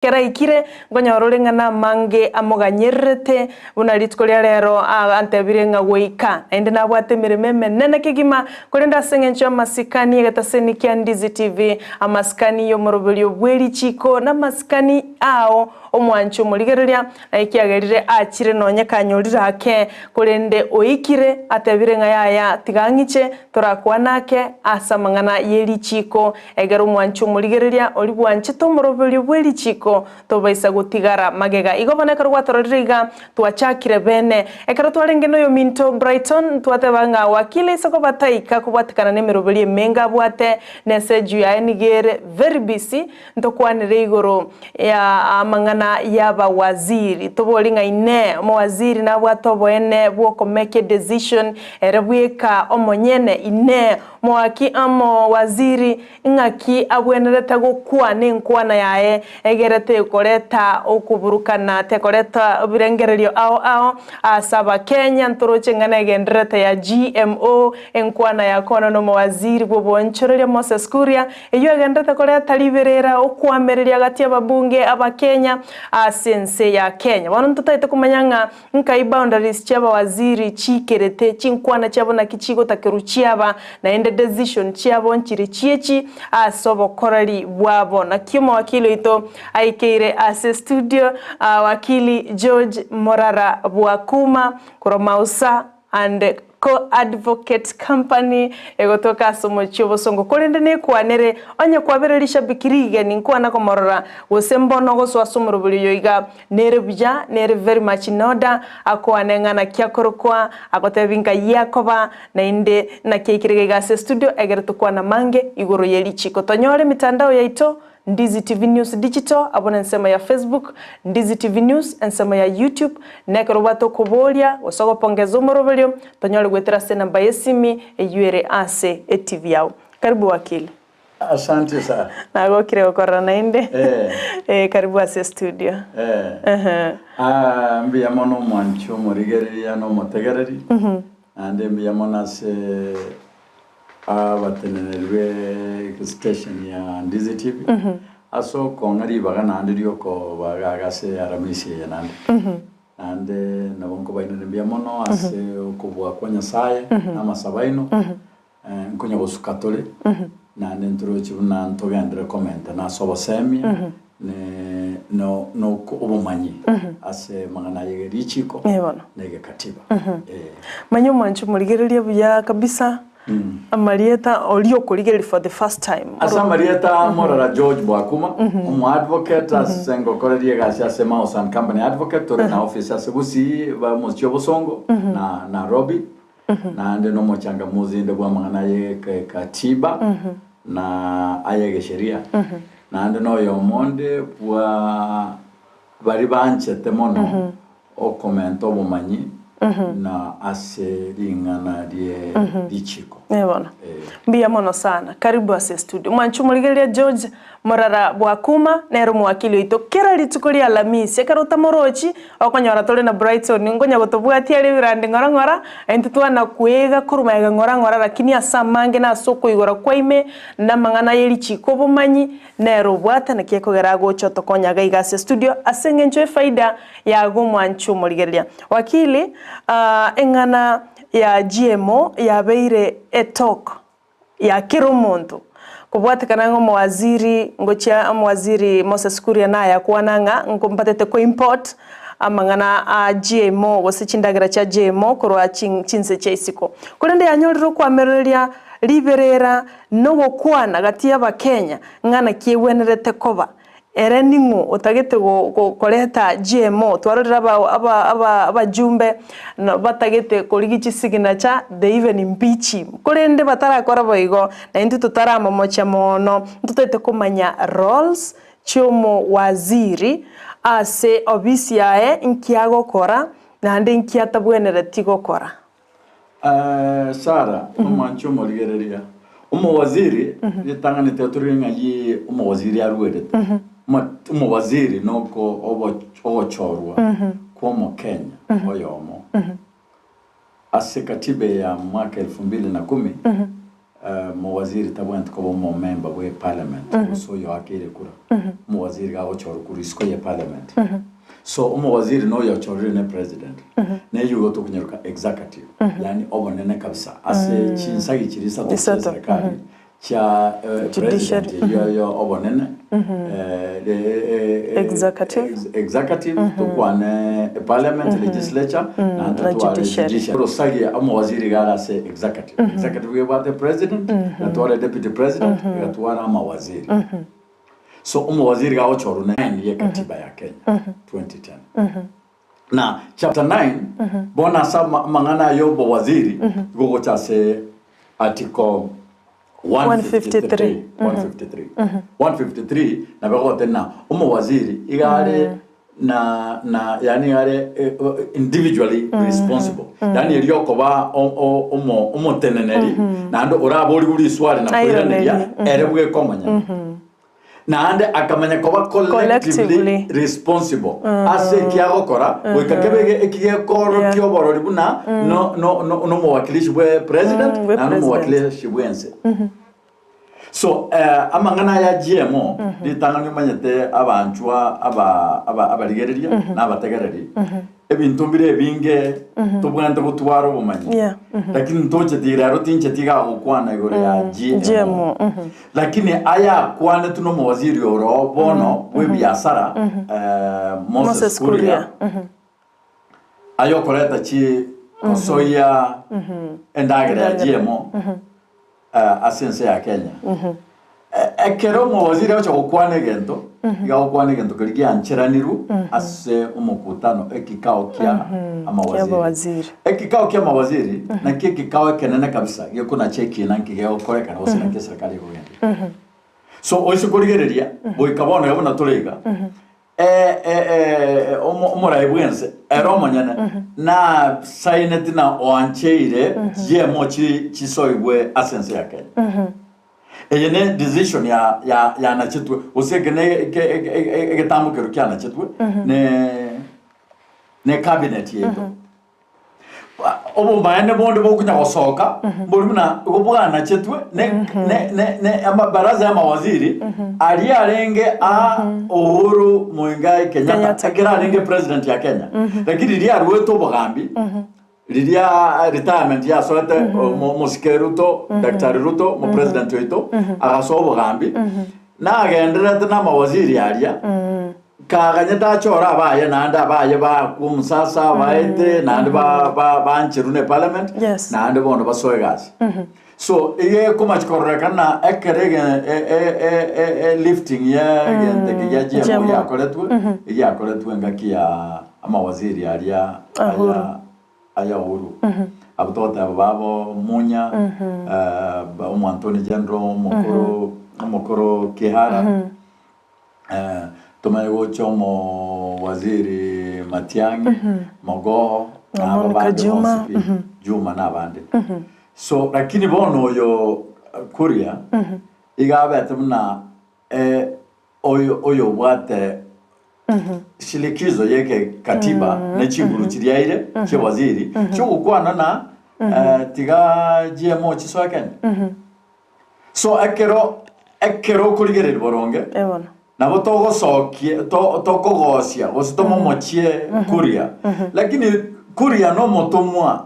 kera ikire ngonya rorenga na mange amoganyerete buna litkolia rero antebire nga weika ende na bwate mirememe nene kigima kolenda sengencho masikani gataseni Ndizi TV amaskani yo morobelio bweli chiko na maskani ao omwancho muligereria na ikiagerire achire nonya kanyorira ake kolende oikire atebire nga yaya tigangiche torakwa nake asamangana yeli chiko egero mwancho muligereria oli bwanche to morobelio bweli chiko tobaisa gutigara magega igoboneka rwatororiga twachakire bene ekero twarengeno yo Minto Brighton twatebanga wakile isoko bataika kubwatikana ne merobeli menga bwate nese juya enigere very busy ntokwanire igoro ya amangana yaba waziri tobolinga ine mo waziri na bwatobo ene bwoko make decision erebweka omonyene ine moaki amo waziri ngaki abwenereta gukwa nenkwana yae egerete koreta okuburukana te koreta birengererio ao asaba Kenya ntoroche ngana genderete ya GMO enkwana ya kono no waziri bobonchorere Moses Kuria eyo genderete koreta liberera okwamereria gati ababunge aba Kenya asense ya Kenya bano tutaite kumanyanga nkai boundaries cyaba waziri chikerete chinkwana cyabo na kichigo takeruchiaba na ende decision cyabo nkiri chiechi asobo korali bwabo na kimo wakili ito aikeire ase studio wakili George Morara Bwakuma Kuromausa and co-advocate company egotoka somo chibo songo kolende ne kwanere onye kwabererisha bikirige ninkwana komorora gosembono goswa somoro buliyo iga nere bija nere very much in order akwanenga na kyakorokwa akotebinka yakoba na inde na kekirige gase studio egerto kwana mange igoro yeli chiko tonyore mitandao yaito Ndizi TV News Digital abona nsema ya Facebook Ndizi TV News nsema ya YouTube nekerobato kubolia wasogo pongezo morobelio tonyole gwetera sena bayesimi eyuere ase TV yao karibu wakili. Asante sana. Nago kire okora nainde karibu ase studio mbia mono mwancho morigereria no motegereri ande mbia mona se abatenerwe station ya Ndizi TV aso kongari bagana andirio ko bagagase aramisi ya nande ande nabonko baino mbia mono ase okubwa kwa Nyasaye amasabaino nkonya bosukatole nande ntrochi na ntogandre comment na sobo semi ne no obumanyi ase mangana yegerichiko nege katiba manyo mwancho muligereria buya kabisa Marieta olio kuligeri for the first time. Asa Marieta Morara George Bwakuma, advocate asengo koreria gasia sema osan company advocate tore na office asebusi ba moschobo songo na Nairobi na ande no mochanga muzinde bwa mangana ye katiba na ayege sheria na ande no yomonde bwa bari banche temono o commento bomanyi na ase lingana die dichiko ebona mbia mono sana karibu ase studio mwanchu muligeria George Morara Bwakuma nero mwakili ito kera litukuri Alamisi karota morochi okonyora tole na Brighton ngonya gotobwati ari birande ngora entutwa na kuega kurumaiga ngora lakini asamange na soko igora kwaime na mangana yeli chiko bumanyi nero bwata na kieko gerago choto konyaga igase studio asengenjo faida ya go mwanchu muligeria wakili engana ya GMO ya beire etok ya kirumuntu kubwatikana ngo waziri ngocha waziri Moses Kuria na ya kwananga ngompatete ko import amangana GMO wosichindagira cha GMO kurwa chinse chaisiko kurende yanyoriro kwamereria liberera no gokwana gati ya Kenya ngana kiwenerete koba ereningu utagete koleta GMO twarorera abajumbe batagete koligichi signature they even impeach kolende batarakora boigo na intu tutarama mocha mono ntutete kumanya roles chomo waziri ase obisi yae nkiago kora na ndi nkiatabwenera tigo kora Sara mwancho moligereria waziri yitangane teturinga yi waziri arwedete waziri noko obochorwa kwa Kenya oyomo ase katiba ya mwaka 2010 mawaziri tabwent ko mo member we parliament so yo akire kura mawaziri ga ochoro kuri isko ye parliament so mawaziri no yo chorire ne president ne yugo to kunyaruka executive yani obonene kabisa ase chinsagi chirisa to serikali cha president yo obonene executive to kwane parliament legislature na to judiciary sagi amawaziri gara se executive we about the president na to deputy president na to wana mawaziri so umawaziri ga ochoro na ye katiba ya Kenya 2010 na chapter 9 bona sa mangana yo bo waziri gogo cha se article 153 na bego tena umawaziri igare na yani are individually responsible yani iliyo ko ba umo teneneri na ndo urabori uri swali na kuiranira erebwe komanya na ande akamanya ko ba collectively responsible ase kiagokora wekakebege ekiye koro kyoborori buna no mo wakilishi bwe president na no mo wakilishi bwense so amangana ya GMO litangani manyete abanjwa abaligereria na abategereri ebintu mbire binge tubwante gutwaro bumanyi lakini ntoje diraro tinche tiga gukwana igore ya GMO lakini aya kwane tuno mawaziri oro bono we biasara Moses Kuria ayo koreta chi kosoya endagere ya GMO asense ya Kenya ekero mawaziri acho gukwane gento gukwane gento kirigia ancheraniru ase umukutano ekikao kya amawaziri ekikao kya mawaziri na kikao kenene kabisa yoko na cheki na nkigeo koreka na osina ke serikali gogende so oiso kurigereria boikabona yabona tolega umuraibwense eromanyana na saineti na oancheire GMO chisoigwe asense ya Kenya ene decision ya na chitwe usegene egetamu kerukia na chitwe ne cabinet yeto obo bayane bondo bokunya gosoka bolimuna gobwana chitwe ne baraza ya mawaziri ali arenge a Uhuru Muigai Kenyatta akira arenge president ya Kenya lakini ria rweto bogambi lidia retirement ya sote Mosike Ruto Dr. Ruto mo president weto agasobo gambi na agendera na mawaziri alia kaganyeta chora abaye nanda abaye ba kumusasa baete nanda ba nchirune parliament nanda bono basoegas so iye kumachikorekana ekerege lifting ya gente ya GMO ya koletu ngaki ya amawaziri alia aya Uhuru abutota babo Munya Antony General mokoro Kihara tumayo chomo waziri Matiang'i Mogoho na babandi Juma na bandi so lakini bono yo Kuria igabe tumna oyo wate shilikizo yeke katiba na chiguru chiriaire che waziri cyo gukwana na tiga GMO chiso Kenya so ekero kurigerera boronge nabo togosokie tokogosia gositomo mochie Kuria lakini Kuria no motomwa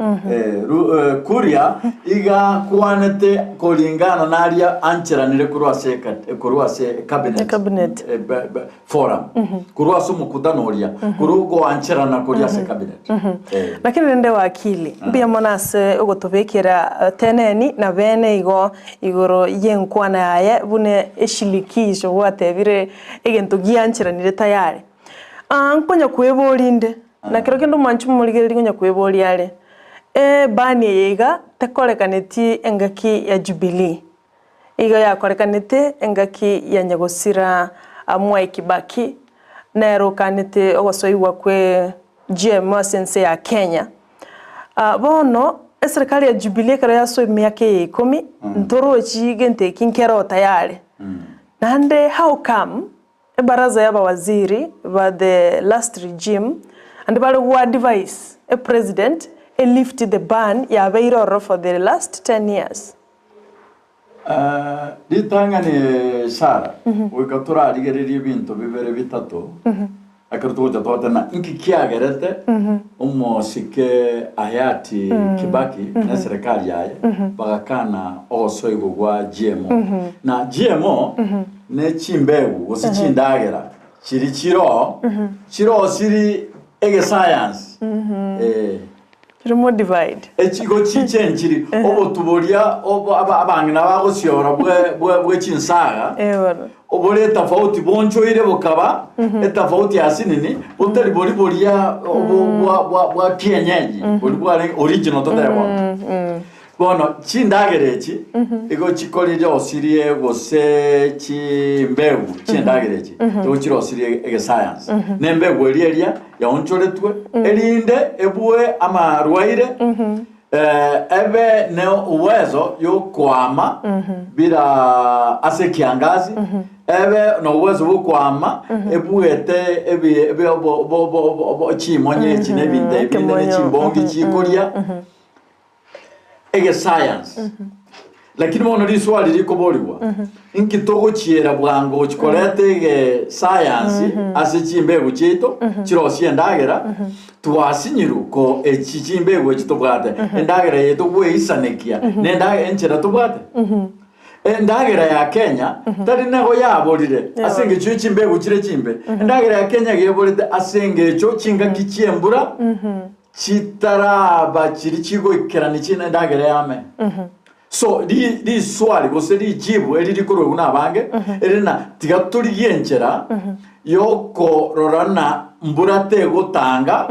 Kuria iga kwanete kolingana naria ancheranire kurwa se cabinet forum kurwa so mukutano oria kurugo ancherana kuria se cabinet lakini nende wakili mbia monase ugotobekera teneni na bene igoro yenkwana yaye bune eshilikisho watebire egento giancheranire tayari ankonya kweborinde na kiro kendo manchu muligereri ngonya kweboliare bani yiga tekorekaneti engaki ya Jubilee iga yakorekanete engaki ya Nyagosira Mwai Kibaki nerokanete ogosoiwa kwe GMO sense ya Kenya bono serikali ya Jubilee kara yaso miaka 10 ntoro chigente kinkero tayari nande how come baraza ya waziri ba the last regime and bali who advise a president lift the ban ya beiroro for the last 10 years Ritangani Sara, wikatura rigereri bintu bibere bitatu. Akarutuja totana inki kiagerete sike hayati Kibaki na serikali yaye bagakana osoigo gwa GMO. Na GMO ne chimbegu usichindagera chiri chiro siri ege science. More divide. Echigo chichenchiri obo tuboria obo abangina bagosiora bwe chinsaga. Obole tofauti boncho ile bokaba tofauti asinini utari boria bwa kienyeji bwa original totawa. Bono chindagerechi ego chikolije osirie gose chimbegu chindagerechi to chiro osirie ege science nembegu elia ya onchoretwe elinde ebue ama ruaire ebe ne uwezo yo kwama bila ase kiangazi ebe no uwezo wo kwama ebuete ebe bo chimonye chinebinde ebinde chimbongi chikolia ege science. Lakini mono li swali liko boliwa. Inki togo chiera bwango chikolete ege science ase chimbegu chito chiro siendagera tuasinyiru ko chimbegu chito bwate endagera yeto bwe isanekia nendaga enchera to bwate endagera ya Kenya tari nago yabolire asenge cyo chimbegu chire chimbe endagera ya Kenya yebolite asenge cyo chinga kichiembura chitaraba chiri chigo ikerani china ndagere yame so di swali gose di jibu eri dikoro una bange erina tigaturi yenchera yoko rorana mburate gotanga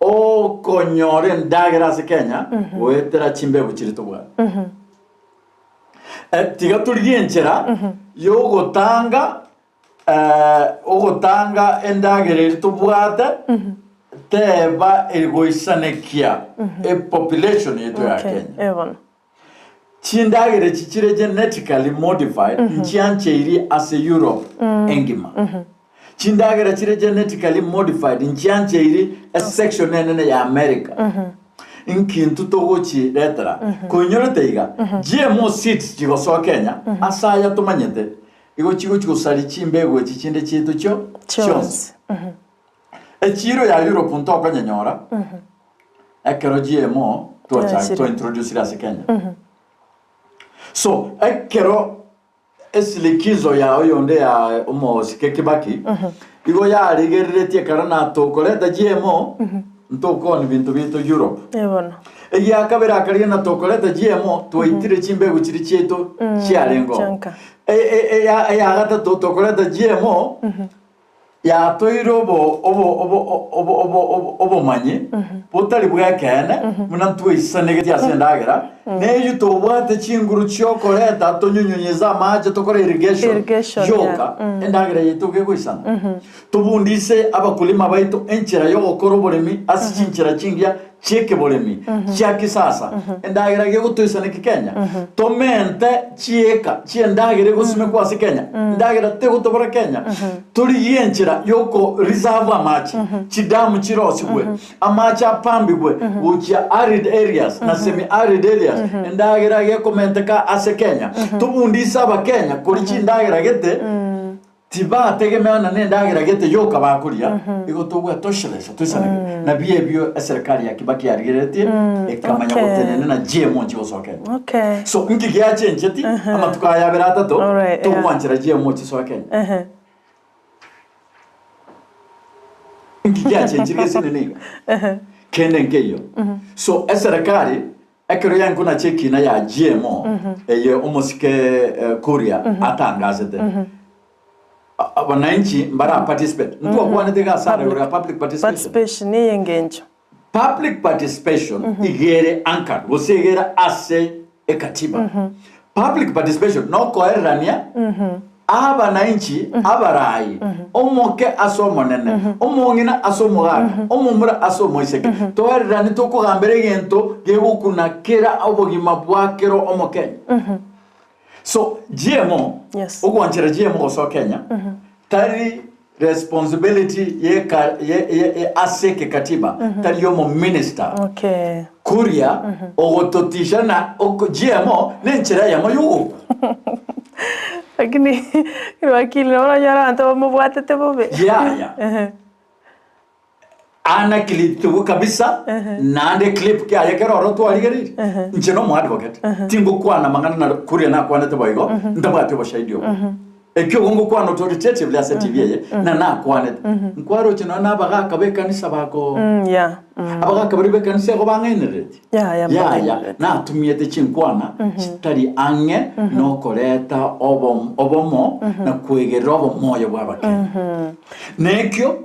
o konyore ndagera se Kenya wetera chimbe buchiri tobwa tigaturi yenchera yogotanga ogotanga endagere tobwata teba egoisanekia population yetu ya Kenya. Chindagere chichire genetically modified nchianche iri as Europe engima. Chindagere chire genetically modified nchianche iri a section nene ya America. Inkintu togochi letra. Konyorete iga GMO seeds chigoso Kenya asaya tumanyete. Igo chigo sari chimbego chichinde chitu chons. Echiro ya Europe ntoka nyanyora. Ekero GMO to introduce ila Kenya. So ekero esilikizo ya oyonde ya sike Kibaki. Igo ya rigeretie karana to koleta GMO ntoko ni bintu bitu Europe. Egi akabera akari na to koleta GMO to itire chimbego chiri cheto chiarengo. Ya agata to koleta GMO ya toiro obo manye potali bwakene munantu isanegeti asendagera ne yuto wate chinguru chokoleta tonyunyeza maje tokore irrigation yoka endagera yitoke koisana tubundise abakulima baito enchera yo koroboremi asichinchera chingia cheke bolemi chaki sasa endagera yego toisane Kenya tomente chieka chiendagera gosime kwa Kenya endagera tego tobora Kenya turi yenchera yoko reserve amachi chidamu chirosi gwe amachi apambi gwe ucha arid areas na semi arid areas endagera yeko menteka ase Kenya tubundisa aba Kenya kuri chindagera gete tiba tegemeana nendagera gete yoka bakuria igo togwa toshelesa toisana na biebio serikali ya Kibaki yarigeretie ekamanya gotenene na GMO chigosoke. So nki gya chencheti ama tukaya berata to wanchira GMO chisoke. Nki gya chenchiri sinene kende ngeyo. So serikali ekero yangu na cheki na ya GMO eye omosike Korea atangazete. Wananchi mbara participate ntuwa kuwane tega sara yura public participation yengenjo public participation igere anchor wosegera ase ekatiba public participation no koerania abananchi abarai omoke asomo nene omongina asomo ga omumura asomo iseke toerani tokugambere gento gegukuna kera obogima bwakero omoke. So GMO, ogwanchira GMO so Kenya, tari responsibility ye aseke katiba, tari yomo minister. kuria ogototisha na GMO nenchera yamo yugo. Lakini wakili naona nyara anto mubwatete bobe. Ya. Ana clip tu kabisa nande clip kya yakero to aligeri. Ncheno mu advocate. Tingo kwana mangana na kuria na kwana to boygo ndabate bo shahidi yo. Ekyo gongo kwana authoritative la TV na kwana. Nkwaro chino na baga kabe kanisa bako. Abaga kabari be kanisa go bangenere. Ya. Na tumiyete chinkwana stari ange no koreta obomo na kwegera obomoyo bwabake. Nekyo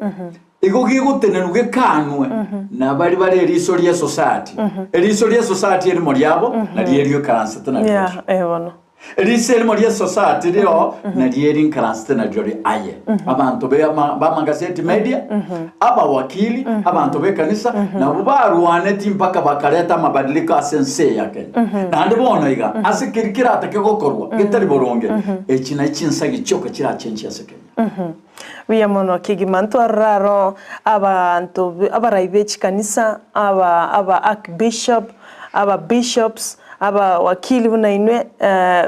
Ego giguteneruge kanwe na bari erisoria society. Erisoria society eri moriabo na rierio karanse na rierio. Bono. Erisoria moria society rio na rierio karanse na rierio aye. Abantu be ba magazeti media, aba wakili, abantu be kanisa na bubarwane timpaka bakareta mabadiliko asense yake. Na ndibona iga asikirikira atakegokorwa gitari boronge. Echina ichinsa gichoka kira chenchi aseke. Wiya mono kigimanto araro abantu abaraibechi kanisa aba archbishop aba bishops aba wakili bunainwe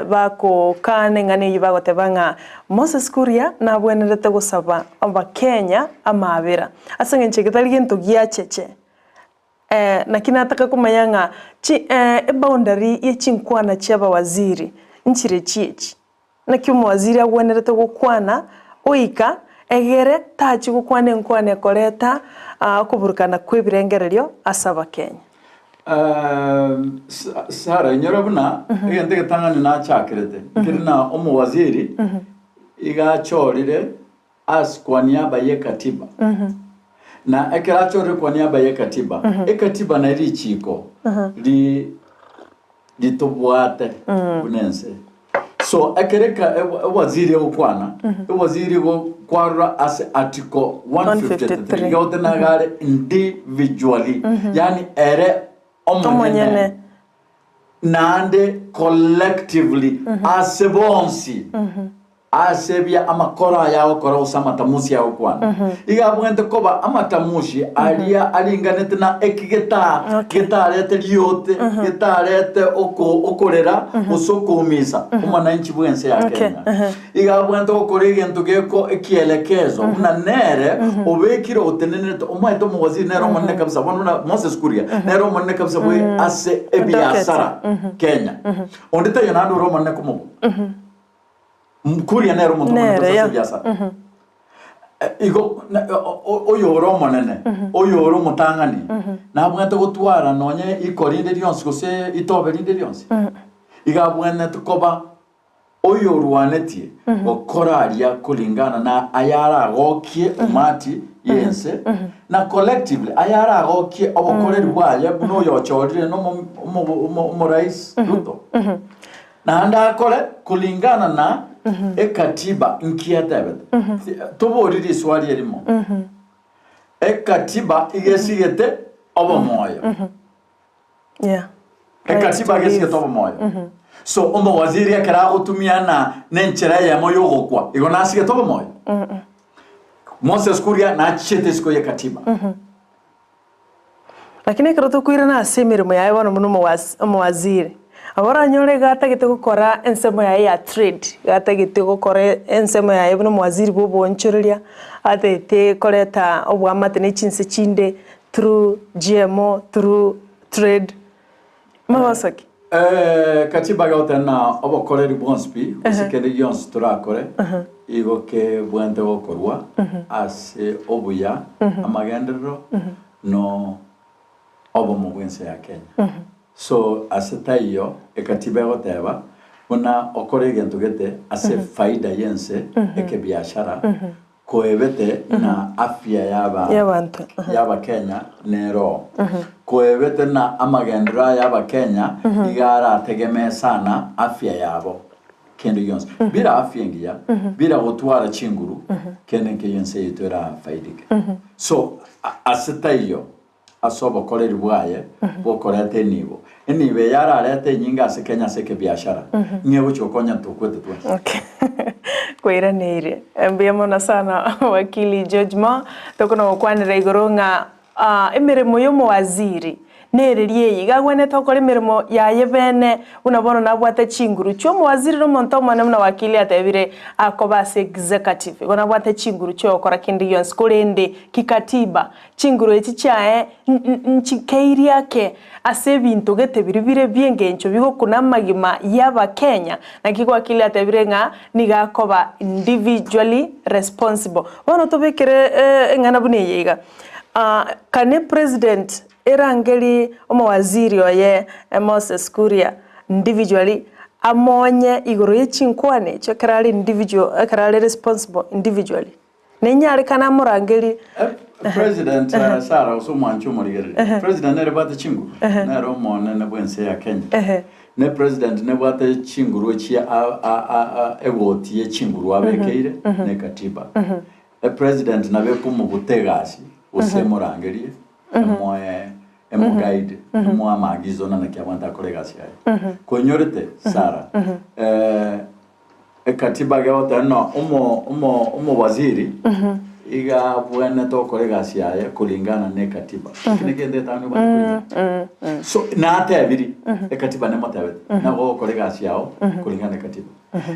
bako kane ngane yibagote banga Moses Kuria na bwenerete gusaba aba Kenya amabera asenge nchekitali gento giacheche na kinataka kumayanga boundary yechinkwana cyaba waziri nchire chichi na kimu waziri agwenerete gukwana oika egere tachi gukwane nkwane koleta kuburukana kwebirengererio asaba Kenya. Sara nyorabuna egende getangani na chakirete kirina omu waziri iga chorire kwa niaba ye katiba na ekera chorire kwa niaba ye katiba katiba na iri chiko litobwate bunense. So akereka waziri ukwana waziri kwarura as article 153 yotena gare individually yani ere omonyene nande collectively asebonsi asebya amakora yawo kora usama tamusi yawo kwana igabwente koba amatamushi alinganete na gitarete lyote gitarete okorera usokumisa umananchi bwense ya Kenya igabwente okore gento geko ekielekezo una nere obekiro utenene omaito mu waziri nero monne kabisa bona Moses Kuria nero monne kabisa bwe ase ebiasara Kenya ondeta yonando ro monne kumu Kuria nero muntu muntu byasa igo oyo romo nene oyo romo tangani na bwente gutwara nonye ikorinde lyonse gose itoberinde lyonse igabwene tukoba oyo ruanetie okoraria kulingana na ayara agokie umati yense na collectively ayara agokie obokoreri bwaye buno yochorire no mo rais Ruto na anda kole kulingana na ekatiba nkiatebe tuboriri swali erimo ekatiba igesigete obomoyo ekatiba igesigete obomoyo so omo waziri akara gutumia na nenchera ya moyo gokwa igo nasigete obomoyo Moses Kuria na chete siko ya katiba lakini karoto kuira na asemirimo yae bono muno mu waziri Agora nyore gata gite gukora ensemo ya trade gata gite gukora ensemo ya ibno mwaziri bo bonchoria atete koreta obwamate ne chinse chinde through GMO through trade mawasaki katiba gotena obokoreri bonspi usikere yons turakore igo ke bwente bokorwa ase obuya amagendero no obomo bwense ya Kenya So asetayo ekatiba goteba una okore gento gete ase faida yense eke biashara koebete na afya yaba Kenya nero koebete na amagendra yaba Kenya igara tegeme sana afya yabo kendo yons bila afya ngia bila gotwara chinguru kenenke yense itera faidike so asetayo asobo koreri bwaye bokorete nibo enibe yararete nyinga ase Kenya seke biashara nyebo chokonya tukwete tu okay kwira neire mbiyamona sana wakili George Ma tokona okwanira igoronga emirimo yo mu waziri nererie igagwene tokore mirimo yaye bene unabono nabwate chinguru chyo mwaziri no monto mwana muna wakili atebire akobase executive gona bwate chinguru chyo kora kindi yons korende kikatiba chinguru eki chae nchikeiri yake ase bintu gete biribire byengencho bigo kuna magima yaba Kenya na kiko wakili atebire nga nigakoba individually responsible wono tobekere ngana bune yiga kane president erangeli omwaziri oye Moses Kuria individually amonye igoro yechinkwane cyo karali individual karali responsible individually nenyari kana murangeli president Sara usumwanchu murigere president nere bata chingu nero mone ne bwense ya Kenya ne president ne bata chinguru chi egoti ye chinguru abekeire ne katiba president nabe kumubutegasi usemurangeli emo guide mo amagizo na kiamanta kolegasi yae konyorete Sara katiba gaota no umo waziri iga bwana to kolegasi yae kulingana ne katiba kinegende tano bana so na atebiri katiba ne matabe na go kolegasi yao kulingana ne katiba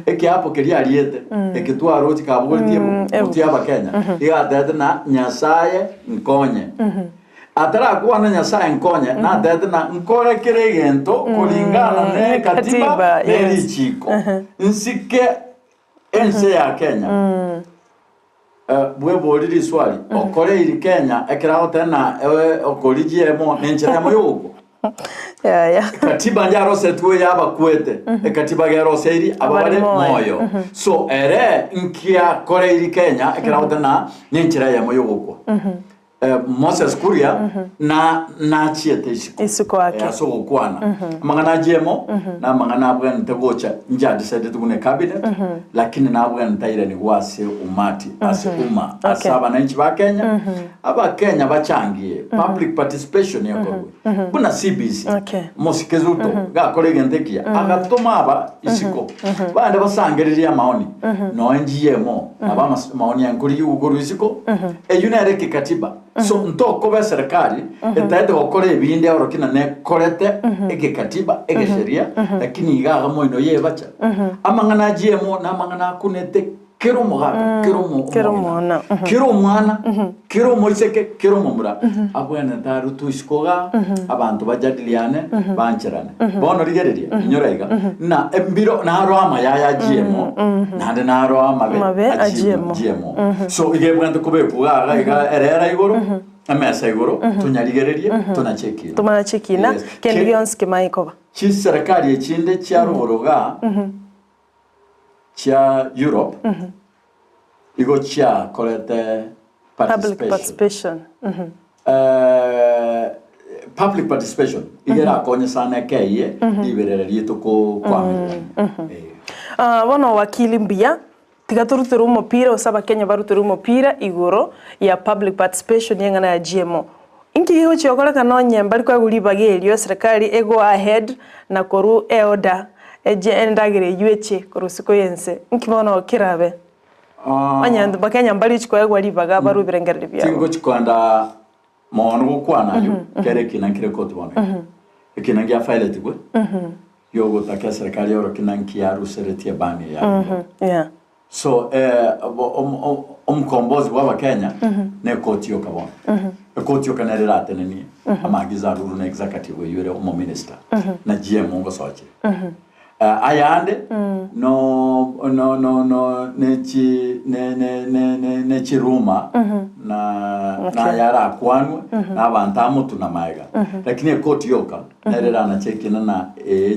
eki hapo kelia aliete ekitwa roti ka bugoti mutia ba Kenya iga dada na nyasaye nkonye atara kuwa na nyasaye nkonye na dada na nkore kiregento kulingana ne katiba ne chiko nsike ense ya Kenya bwe boliri swali okore iri Kenya ekirao tena okorijie mo nencheramo yugo katiba njaro setwe yaba kwete katiba gero seri abale moyo so ere nkia kore iri Kenya ekirao tena nenchera ya moyo gukwa Moses Kuria na chiete isiko wake so kwana mangana jemo na mangana bwa ntagocha nja decided tugune cabinet lakini na bwa ntaira ni wase umati ase umma asaba na nchi ba Kenya aba Kenya bachangie public participation yako kuna CBC mosikezuto ga kolege ndekia agatoma aba isiko bande basangereria maoni no njiyemo aba maoni yankuri yuguru isiko eyunere kikatiba so ntoko ba serikali etaite gukora ibindi orokina ne korete katiba sheria lakini igaga moino yebacha amangana GMO na amangana kunete kero mugabe kero mwana kero moiseke kero mumura abwene daru tuiskoga abantu bajadiliane bancherane bono rigereria nyoraiga na embiro na aroma ya GMO nande na aroma be GMO so igebwende kubepuga iga erera igoro amesa igoro tunyarigereria tunachekina kendions kemaikoba chi serikali ekinde kya ruboroga chia Europe igo chia kolete participation public participation igera konye sana keye iberere rito ko kwamira bono wakili mbia tigaturutira umupira usaba Kenya barutira umupira igoro ya public participation yengana ya GMO inki gigo chokora kanonye mbali kwa gulibagerio serikali ego ahead na koru order endagire yueche korusiko yense nkibono kirabe anyandu bakenya mbali chiko egwa libaga baru birengerere bya tingo chikwanda mono gukwana yo kere kinankire kotu bono kinangia file tigwe yogo taka serikali yoro kinankia ruseretie bani ya so omkombozi wa Kenya ne koti yo kabon koti yo kanera teneni amagiza ruru na executive yure omo minister na GM ngo soche ayande no nechi ruma na yara kwanwe na bantamu tunamaiga lakini koti yoka nerera na chekina na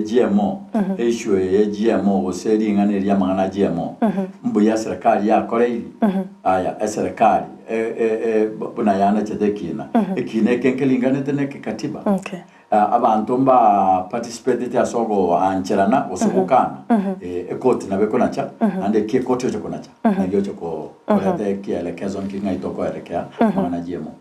GMO issue GMO oseri ngane ya mangana GMO mbu ya serikali ya koreili aya serikali buna yana chedekina ekine kenkelingane tene katiba abantu mba participate ya sogo ancherana osubukana ekoti na beko nacha ande ki ekoti ocho konacha na gyo choko kolete ki elekezo nkinga itoko elekea mwana GMO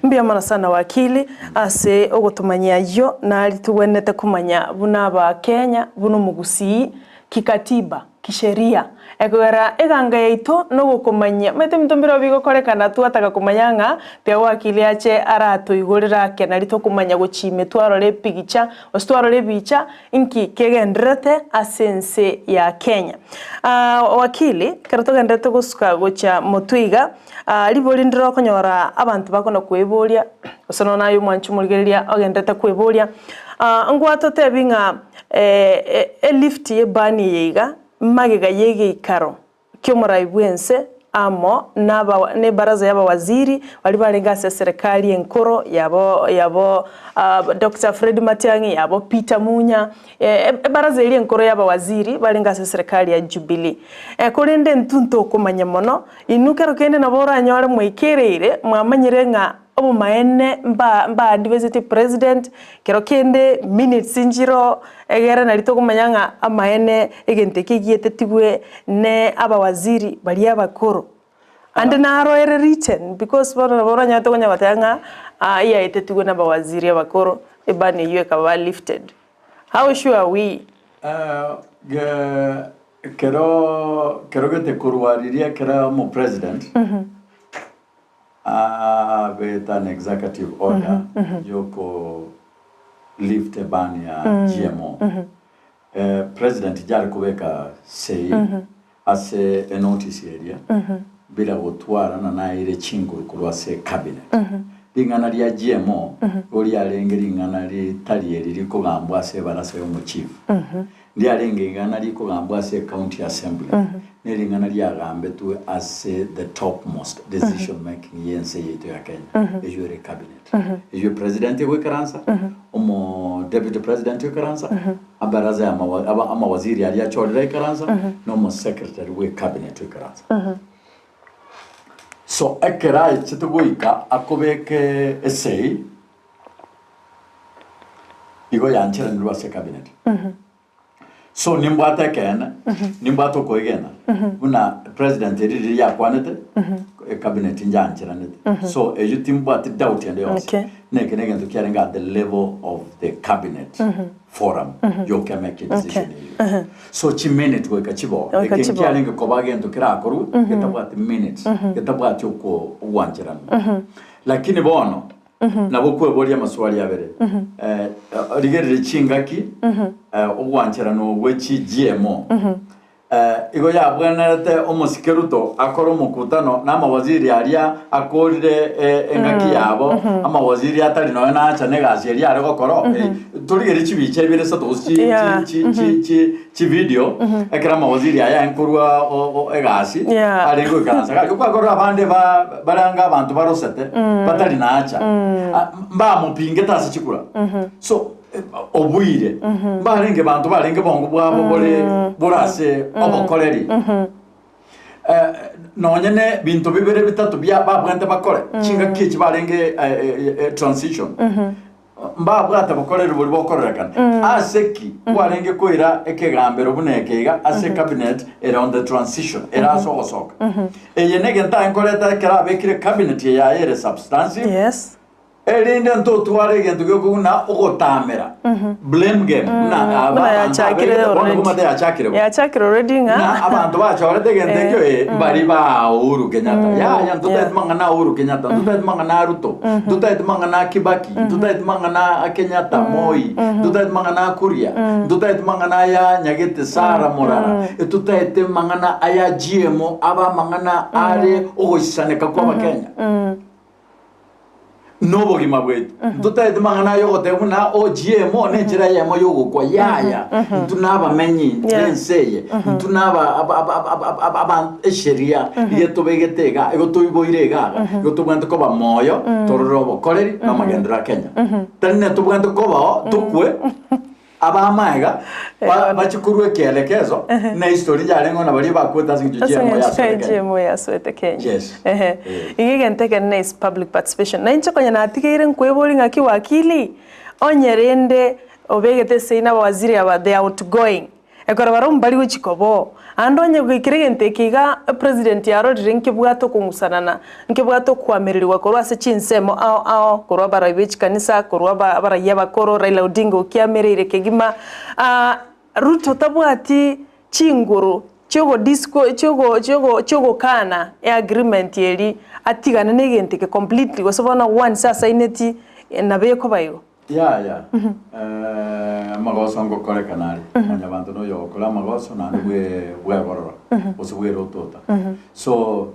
mbia mana sana wakili ase ogotumanya yo na alituwenete kumanya buna ba Kenya buno mugusi kikatiba kisheria ekogera eganga yaito no gukomanya mete mtombiro bigo korekana tu ataka kumanyanga te wakili ache arato igorera kenari to kumanya gochime twarore pigicha ostwarore bicha inki kegendrete asense ya Kenya. Wakili kerato gendrete gusuka gocha motwiga libori ndiro konyora abantu bakona kweburia osono nayo mwanchu murigeria ogendrete kweburia ngwato tebinga lift ye bani yiga magega yege ikaro kyo muraibwense amo naba ne baraza yaba waziri bali balenga serikali enkoro yabo Dr. Fred Matiang'i yabo Peter Munya baraza ile enkoro yaba waziri balenga serikali ya Jubilee kurinde ntunto kumanya mono inukero kende nabora nyore mwikerere mwamanyire nga obu maene mba diversity president kero kende minutes injiro egera narito kumanyanga amaene egente kigiete tibwe ne aba waziri bali abakoro and naro ere written because bora nyato konya batanga iya etetibwe na aba waziri abakoro ebane yue ka lifted. How sure are we kero gete kurwariria kera mo president with an executive order, Yoko lift a ban ya GMO. President Jari Kubeka say as a notice area, bila wotwara na ile chinguru kulwa se cabinet. Ingana ya GMO, uri alengeri ingana li talieri liko gambwa se barase yo chief. Ndi alenge ingana liko gambwa se county assembly. Neri ingana li agambe tu as the topmost decision making yense yetu ya Kenya. Ejure cabinet. Ejure president we karansa, omo deputy president we karansa, abaraza ama waziri ali achorere karansa, no mo secretary we cabinet we karansa. So ekera chituguika akobeke essay igo yanchira ndwa se cabinet. So nimbwata kena nimbato ko igena una president eri ya kwanete cabinet njanchira nete. So ejutimba doubt yande yose neke to caring at the level of the cabinet forum you can make a decision. So chi minute we kachibo ekenkialinga kobagendo kirakoru getabwate minutes getabwate uko uwanchira lakini bono nabo kweboria maswali yabere rigerere chingaki uwanchira no wechi GMO igo ya bwenete omusikeruto akoro mukutano na mawaziri aria akorire engaki yabo ama waziri atari no na acha negasi yari ari gokoro turigere chibiche bire satosi chi video ekera mawaziri aya enkurwa egasi ari go kansa ka gokoro abande baranga abantu barosete batari na acha mba mupinge tase chikura so obuire barenge bantu barenge bongo bwabo borase obokoleri nonyene bintu bibere bitatu bya babwende bakore kinga kichi barenge transition mba bwata bokoreri buri bokorera kana aseki warenge koira ekegambero bunekega ase cabinet around the transition era so osoka eyenege nta enkoreta kera bekire cabinet ya ere substantive yes elinde nto tuware gento gyo na ogotamera blame game na ya chakire already nga na abantu bacha already gento gyo bari ba Uhuru Kenyatta ya ntutet mangana Uhuru Kenyatta ntutet mangana Ruto ntutet mangana Kibaki ntutet mangana Kenyatta Moi ntutet mangana Kuria ntutet mangana ya Nyagete Sara Morara ntutet mangana aya GMO aba mangana are ogoisane kakwa Kenya nobogi mabwetu tutaite mangana yo gotemuna o GMO nenjira yemo yo gukwa yaya tunaba menyi nenseye tunaba aba esheria yeto begetega ego tuiboirega go tubwante ko ba moyo tororobo koleri na magendra Kenya tanne tubwante ko ba tukwe aba maega bachikuruwe kielekezo na historia yarengo na bali bakweta GMO ya swete Kenya igigenteke nice public participation na incho konya natigire nkwebori ngaki wakili onyerende obegete seina waziri aba the outgoing ekora baro mbali wechikobo andonye gwikirigente kiga president yaro rinki bwato kungusanana nkibwato kwamererwa korwa se chinsemo ao korwa barabichi kanisa korwa baraya bakoro Raila Odinga ukiamerere kegima Ruto tabwati chinguru chogo kana agreement yeri atigana negenteke completely gosobona one sasa ineti nabeko bayo magoso ngo kore kanari manya bantu no yokora magoso na bwe gorora osubwe rotota so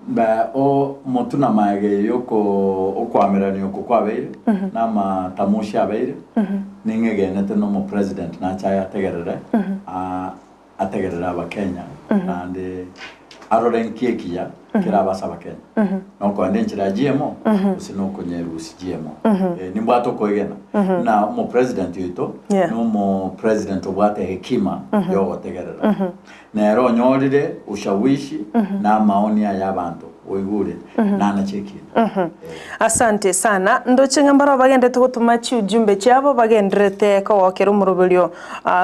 ba o motuna mage yoko okwamerani yoko kwabeire na matamusha abeire ningege nete no mo president na chaya tegerere ategerera abakenya nande arorenkie kiya kira basaba Kenya no ko ndenchira GMO usino konyerusi GMO nimbwato koigena na mo president yito no mo president obwate hekima yo tegerera na ro nyorire ushawishi na maoni ya bantu oigure nana cheki asante sana ndoche ngambara bagendete gutumachi ujumbe cyabo bagendrete ko wakera umurubulyo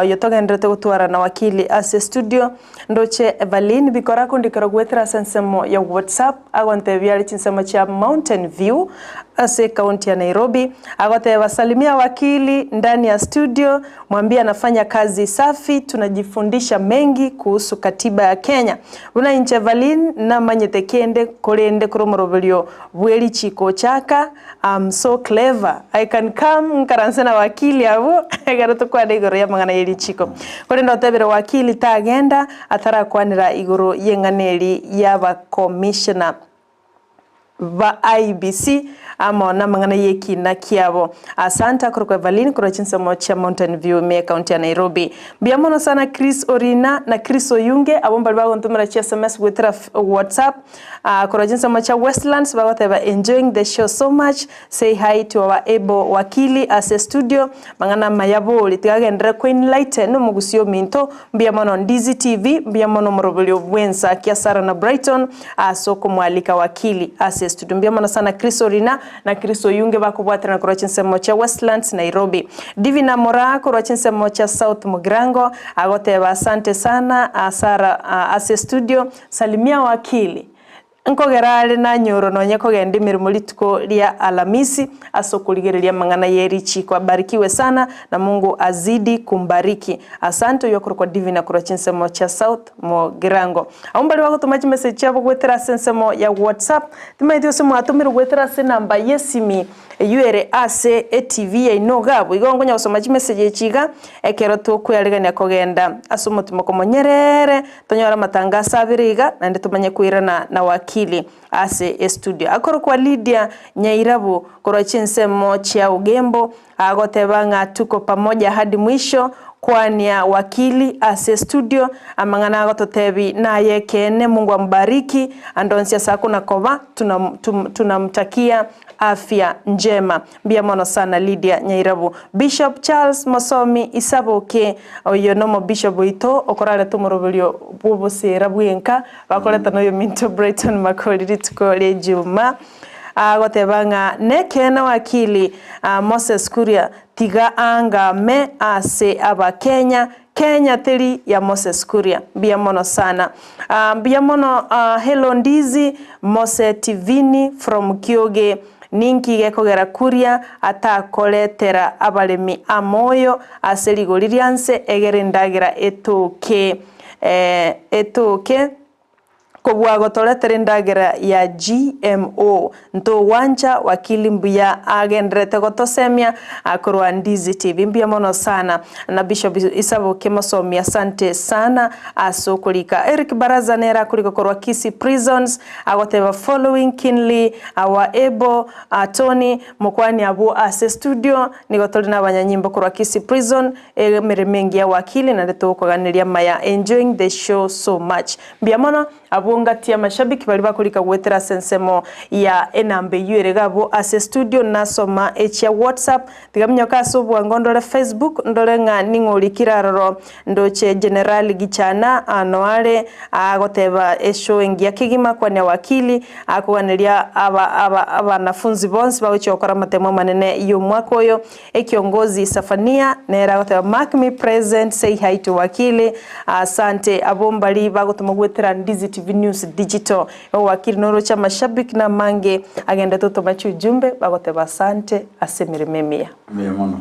yotogendrete gutwara na wakili ase studio ndoche Evelyn bikora kundikira gwetera sensemo ya WhatsApp agonte byali chinsema cha Mountain View ase kaunti ya Nairobi agote wasalimia wakili ndani ya studio mwambie anafanya kazi safi tunajifundisha mengi kuhusu katiba ya Kenya una inche Evelyn na manyetekende kolende kuromorobelio bweli chiko chaka I'm so clever I can come nkaranse na wakili abo garoto kwa igoro ya mangana yeli chiko kole ndotebere wakili tagenda atara kwanira igoro yenganeli yaba commissioner va IBC ama na mangana yeki na kiabo asanta kwa Evelyn kwa chinsemo cha Mountain View me county ya Nairobi biamono sana Chris Orina na Chris Oyunge abomba bago ntumira cha SMS with WhatsApp kwa chinsemo cha Westlands bago enjoying the show so much say hi to our able wakili as a studio mangana mayabo litigagendera Queen Light no mugusio minto biamono Ndizi TV biamono morobelio wensa kiasara na Brighton soko mwalika wakili as a studio biamono sana Chris Orina na Chris Oyunge bakubwatira na chinsemo cha Westlands Nairobi Divina Mora kwa chinsemo cha South Mugirango agoteba asante sana asara ase studio salimia wakili nkogerale na nyoro nonye kogende mirimo litiko lia Alamisi asokuligerelia mangana yerichi kwa barikiwe sana na Mungu azidi kumbariki asante yokoro kwa Divina kwa chinsemo cha South Mugirango aumbali wako tumachi message chabo gwetera sensemo ya WhatsApp timaitio semo atumira gwetera se namba yesimi yuere ase TV ya inogabo igongo nya usomachi message chiga ekero to kuyaliganya kogenda asumo tumoko Nyerere tonyora matangasa abiriga nande tumanye kuirana na wakili ase studio akoro kwa Lydia Nyairabu kwa chinsemo cha Ugembo agotebanga tuko pamoja hadi mwisho kwani ya wakili ase studio amangana agototebi naye kene Mungu ambariki andonsia sakuna koba tunamtakia afya njema biamono sana Lydia Nyairabu Bishop Charles Mosomi Isaboke oyonomo Bishop ito okorale tumurobelio bubosera bwenka bakoleta no Minto Brighton makoliri tukole Juma agotebanga nekena wakili Moses Kuria tiga anga me ase aba Kenya teri ya Moses Kuria biamono sana biamono hello Ndizi Mose Tivini from Kyoge ninki gekogera Kuria atakoletera abalemi amoyo aserigolirianse egerindagira etoke kobwago toletere ndagira ya GMO nto wanja wakili mbuya agendrete gotosemia akorwa Ndizi TV mbiamono sana na Bishop Isaboke Mosomi asante sana asokulika Eric Baraza nera kuliko korwa Kisi Prisons agoteba following kinly our able Tony mokwani abu ase studio nigotoli na banyanyimbo korwa Kisi Prison meremengi ya wakili na leto kuganiria maya enjoying the show so much mbiamono abunga tia mashabiki bali bakulika gwetera sensemo ya enambe yuere gabo ase studio nasoma echa WhatsApp tigamnya kaso bwangondole Facebook ndole nga ningoli kiraroro ndoche general gichana anoale agoteba esho engia kigima kwa ne wakili akuganiria abanafunzi bonse bawicho okora matemo manene yo mwako oyo ekiongozi Safania nera agoteba mark me present say hi to wakili asante abombali bagotuma gwetera Ndizi TV News Digital wakiri noro cha mashabiki na mange agenda toto machu jumbe bagote basante asemire memia memono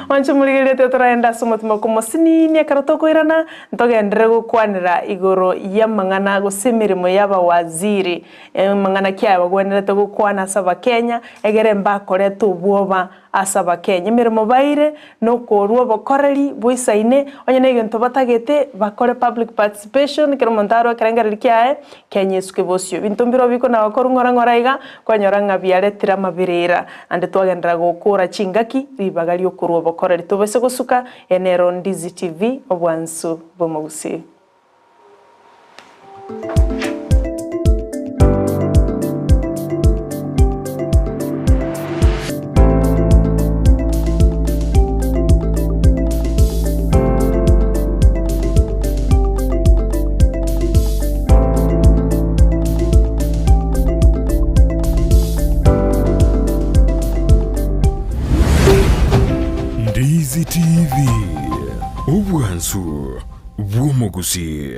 wanchu muligire turaenda sumutimo kumosini ni karatoko irana ntogendere gukwanira igoro yamangana gusemirimo yaba waziri mangana kyaba gwenderete gukwana saba Kenya egere mbakore tubwoba asaba Kenya mirimo baire no korwo bokoreri buisaine onyene igento batagete bakore public participation kero montaro karengari kyae Kenya suke bosyo bintumbiro biko na bakora ngora iga kwanyoranga biaretira mabirira ande twagendera gukura chingaki bibagali okorwo bokoreri tubese gusuka enero Ndizi TV obwansu bomugusi. Ndizi TV obwansu bwomugusi.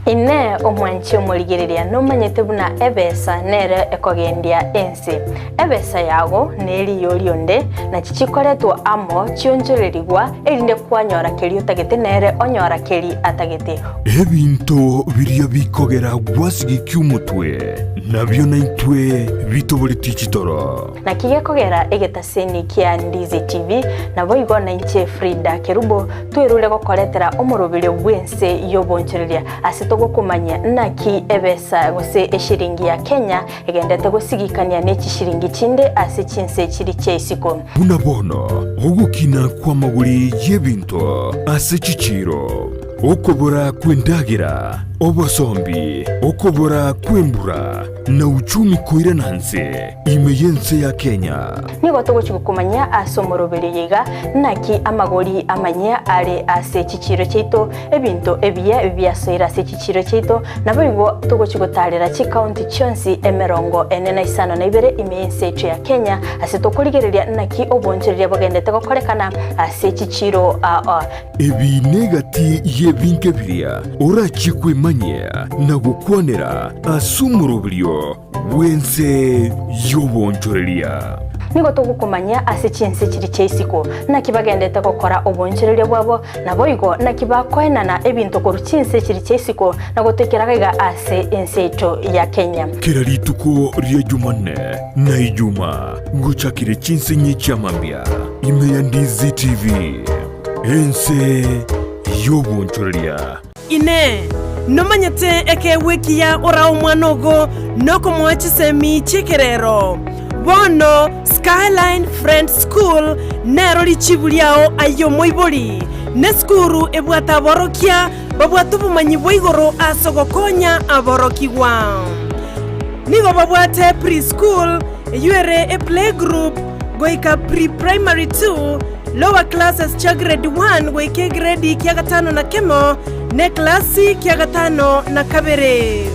Ine omwanchi omurigereria nomanyete buna ebesa nere ekogendia ensi ebesa yago neri yorionde na chichikoretwa amo chionjorerigwa erinde kwanyora keri utagete nere onyora keri atagete Ebinto biria bikogera gwasigi kyumutwe nabyo naitwe bitoboriti chitoro na kigekogera egetaseni kia Ndizi TV na boigo na inche Frida Kerubo twirule gokoretera omurubire bwense yobonchereria asito kumanya naki ebesa gose eshiringi ya Kenya egendete gusigikania nechi shiringi chinde ase chinse chiri cheisiko bunabono ogukina kwa maguri yebinto ase chichiro okobora kwendagira obosombi okobora kwembura na uchumi koira nanse imeyense ya Kenya nigo togochikukumanya asomorobere yiga naki amagori amanya are ase chichiro cheito ebinto ebiya byasoira ase chichiro cheito nabo igo togochikutarira chi county chonsi emerongo enena isano na ibere imeyense ya Kenya ase tokorigereria naki obonchereria bogendete gokorekana ase chichiro ebi negati yebinke biria orachikwe manya na gukwanira asumurubirio wense yobonchoreria nigo togukumanya ase chinse chiri cheisiko na kibagendete gukora obonchereria bwabo nabo igo na kibakoenana ebinto koru chinse chiri cheisiko na gutekeraga ase enseito ya Kenya kira rituko ria Jumanne na Ijuma nguchakire chinse nyicha mambia imeya Ndizi TV ense yobonchoreria ine nomanyete eke wiki ya ora omwanogo noko mwachisemi chikerero bono Skyline Friends School nero lichibuliao ayo moiboli ne skuru ebwata borokia babwatu bumanyi bwigoro asogokonya aborokiwa nigo babwate preschool yuere a playgroup goika pre-primary 2 lower classes cha grade 1 goike grade kia gatano na kemo ne klasi kia gatano na kabere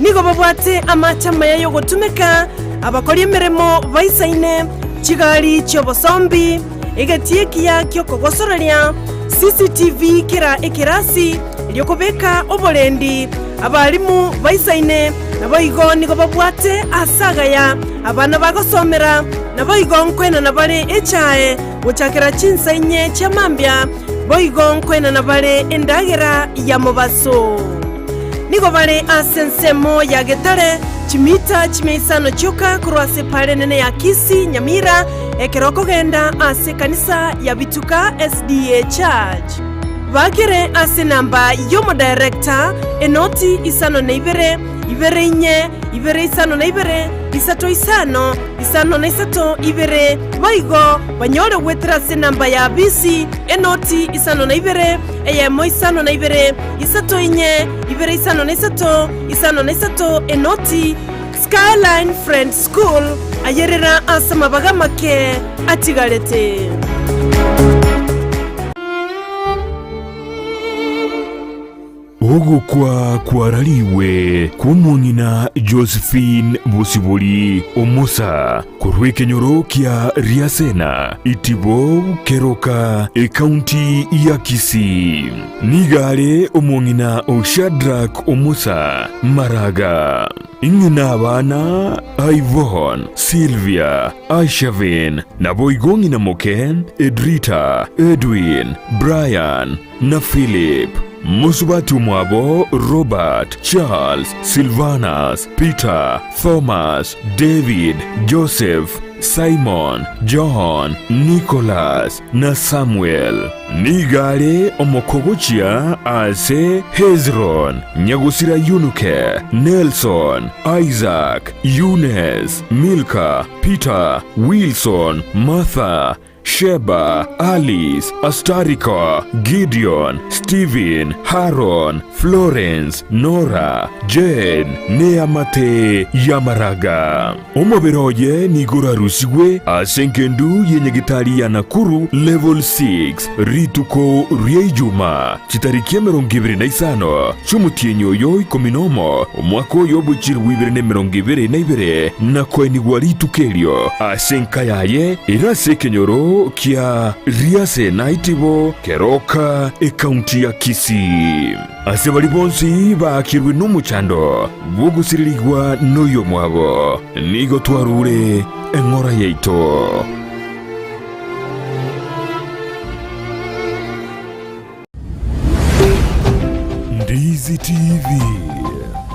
nigo babwate amachama yayo gotumeka abakori emeremo baisaine chigari chobosombi egatiekia kyokogosoreria CCTV kira ekirasi lyokobeka obolendi abalimu baisaine naboigo nigo babwate asagaya abana bagosomera naboigo nkwena nabale echae guchakira chinsa inye chamambya boigo nkwena nabale endagera ya mobaso nigo bale asensemo ya getare chimita chimeisano choka kurwase pale nene ya Kisi Nyamira ekeroko genda ase kanisa ya Bituka SDA Church bagere ase namba yomo director enoti isano na ibere inye ibere isano na ibere isato isano na isato ibere baigo banyore wetra ase namba ya BC enoti isano na ibere eyemo isano na ibere isato inye ibere isano na isato enoti Skyline Friends School ayerera asama bagamake atigarete ogukwa kwarariwe kumwong'ina Josephine Busibuli Omusa kurw'ekenyoro kia Riasena itibo keroka ekaunti ya Kisii nigale omwong'ina Shadrack Omusa Maraga ing'ina abana Ivon, Sylvia, Aishavin na boigong'ina moken Edrita, Edwin, Brian na Philip. Musubati mwabo Robert, Charles, Silvanus, Peter, Thomas, David, Joseph, Simon, John, Nicholas na Samuel nigale omokogochia ase Hezron, Nyagusira Yunuke, Nelson, Isaac, Eunice, Milka, Peter, Wilson, Martha, Sheba, Alice, Astarika, Gideon, Stephen, Haron, Florence, Nora, Jane, Neamate, Yamaraga. Omoberoye nigora rusigwe asenkendu yenye gitari ya Nakuru level 6 rituko riejuma chitarikia 25 chumutienyo yo ikominomo omwaka oyo bw'ekirwi 2022 nakoenigwa ritukelio asenkayaye irasekenyoro kia Riasena itibo keroka ekaunti ya Kisii ase bali bonsi bakirwe n'umuchando bw'ogusiriligwa n'oyo mwabo nigo twarure eng'ora yaito. Ndizi TV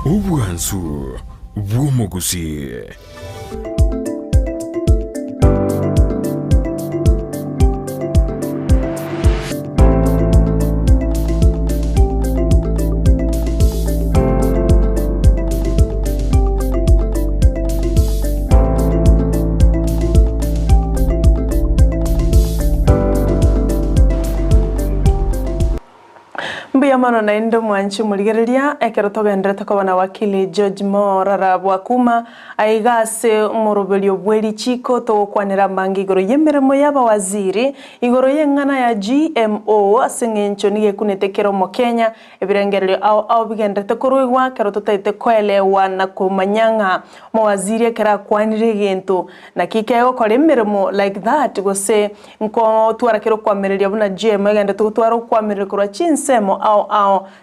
obwansu bw'omugusi. Mano na indo mwanchi muligereria ekero togendere takobana wakili George Morara Bwakuma aigase umurubelio bweri chiko tokwanira mangi igoro yemeremo yaba waziri igoro yengana ya GMO asengencho nige kunetekero mo Kenya ebirengerero au bigendete kuruigwa kero totaite kwelewa na kumanyanga mo waziri kera kwanire gento na kikego kore meremo like that gose nko twara kero kwamereria buna GMO egendete twara kwamerera kurwa chinsemo au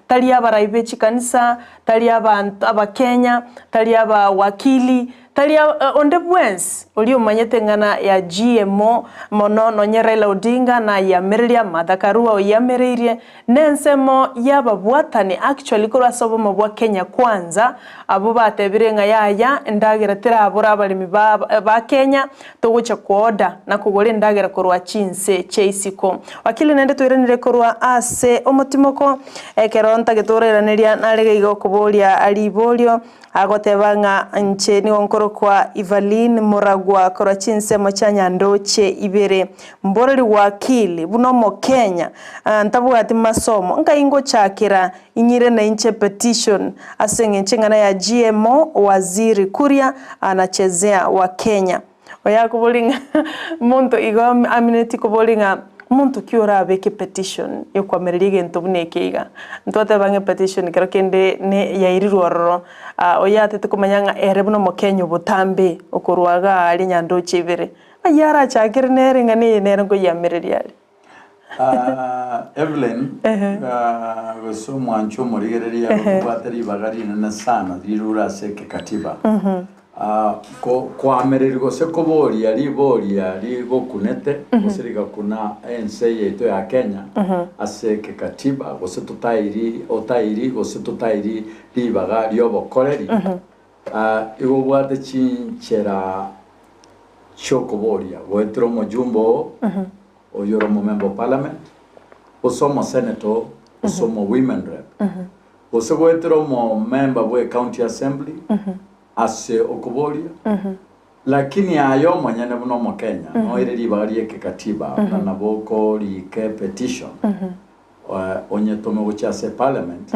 tali abaraibe chikanisa tali abantu abakenya tali aba wakili tali onde bwens oli umanyete ngana ya GMO mono no Raila Odinga na ya Mereria Madakarua yamererie nensemo yababwatani actually kora sobo mabwa Kenya kwanza abo batebirenga yaya ndagira tira abura abalimi ba Kenya togucha kuoda na kugore ndagira korwa chinse cheisiko wakili nende tuirenire korwa ase omutimoko ekeronta gitoreranĩria narege igokuboria alibolio agotebanga nche ni onkoro kwa Evelyn Muragwa korwa chinsemo cha Nyandoche ibere mboreri wakili buno mo Kenya ntabu ati masomo nkaingo chakira inyire na inche petition asenge chengana ya GMO waziri Kuria anachezea wa Kenya oya kubolinga muntu igo amineti kubolinga muntu kiora abeke petition yo kwamereria gento bunekeiga ntwate bange petition kero kende ne yairirororo oya tete kumanyanga erebuno mo Kenya butambe okorwaga ali Nyandoche ibere ayara chakire nere ngani nere ngo yamereria Evelyn goso mwancho morigereria kubateri bagari na sana dirura seke katiba kwamereri gose koboria rigo kunete gosiriga kuna ANC yeto ya Kenya aseke katiba gose otairi gose totairi ribaga ryobokoreri igo bwate chinchera chokoboria wetro mojumbo oyoro mo member of parliament osomo senator osomo women rep osogwetro mo member we county assembly ase okuboria lakini ayo manyane buno mo Kenya no ireri bari ke katiba na boko like petition onye tomo gocha se parliament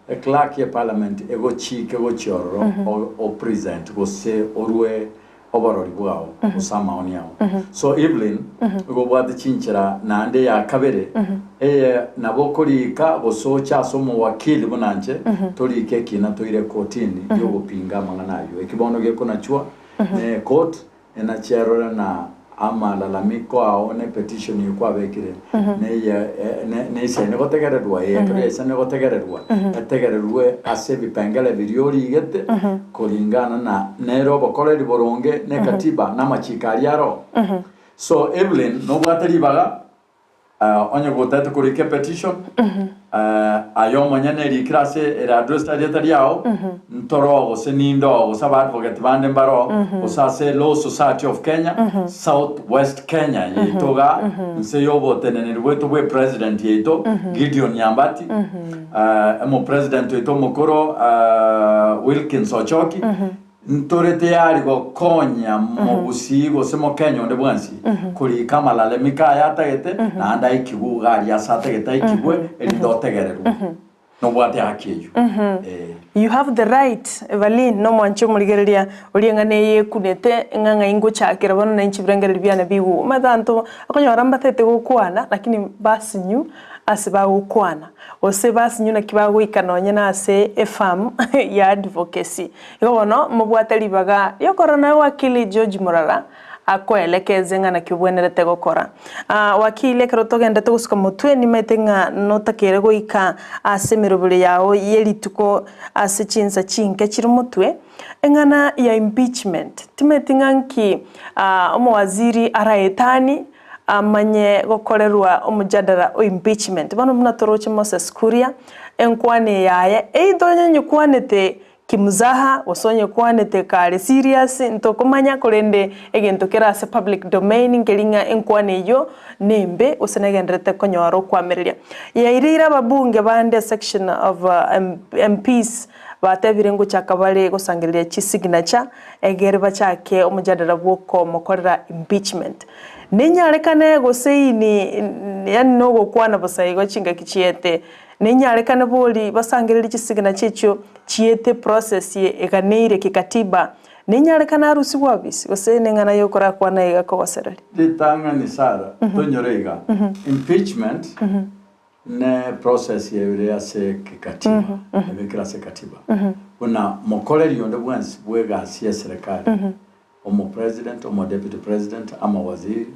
e clerk ye parliament ego chike go choro o present go se orwe oborori bwao usama oni yao so Evelyn go bwate chinchira nande ya kabere nabo kolika bosocha somo wakili bunanje tolike kina toire kotini yo gupinga manganayo ekibono ge kona chua ne court ena cherora na amalalamiko ao ne petition yukwa bekire ne isene gotegererwa kare isene gotegererwa ategererwe ase bipengele biriori igete kulingana na nero bokoreri boronge ne katiba na machikari yaro so Evelyn no bwatari baga onye gotete kurike petition ayo manyane rikrase era address tari yao ntoro ose nindo osaba advocate bande mbaro osase Law Society of Kenya South West Kenya yitoga nse yobo tenene wetu we president yito Gideon Nyambati emo president yito mukoro Wilkins Ochoki ntorete yari go konya mobusi go semo Kenya onde bwansi kuri kamalale mikaya atagete na anda ikigu gari asatagete ikigwe elidotegereru no bwate hakeju you have the right Evelyn no mwancho muligereria oliengane yekunete nganga ingo chakira bono na inchibirengereri byana biwu madanto akonyora mbatete gukwana lakini basinyu asiba gukwana ose basinyu na kibago ikanonya na ase FM ya advocacy igono mubwatari baga yokorona wakili George Murara akoelekeze ngana kibwenerete gukora wakile kero togenda tugusuka mutwe ni metenga notakere goika ase mirubule yao yerituko ase chinsa chinke kiri mutwe engana ya impeachment timetinga nki omwaziri araetani amanye gokorerwa omujadara o impeachment bano munatoroche Moses Kuria enkwane yaye eidonye nyukwanete kimuzaha wasonye kwanete kare serious ntokomanya korende egento kerase public domain ngelinga enkwane yo nembe usenegendrete konyoro kwamereria yairira babunge bande section of MPs batebirengo chakabale gosangirira chisignature egerba chake omujadara bwoko mokorera impeachment ninyarekane goseini yani no gokwana basayigo chinga kichiete ninyarekane boli basangirira chisigna chicho chiete process ye eganeire kikatiba ninyarekana arusi wabisi gosene ngana yokora kwana igako waserari litanga ni sara tonyorega impeachment ne process ye ure se kikatiba ebekira se katiba una mokoreri yonde bwansi bwega sia serikali omo president omo deputy president ama waziri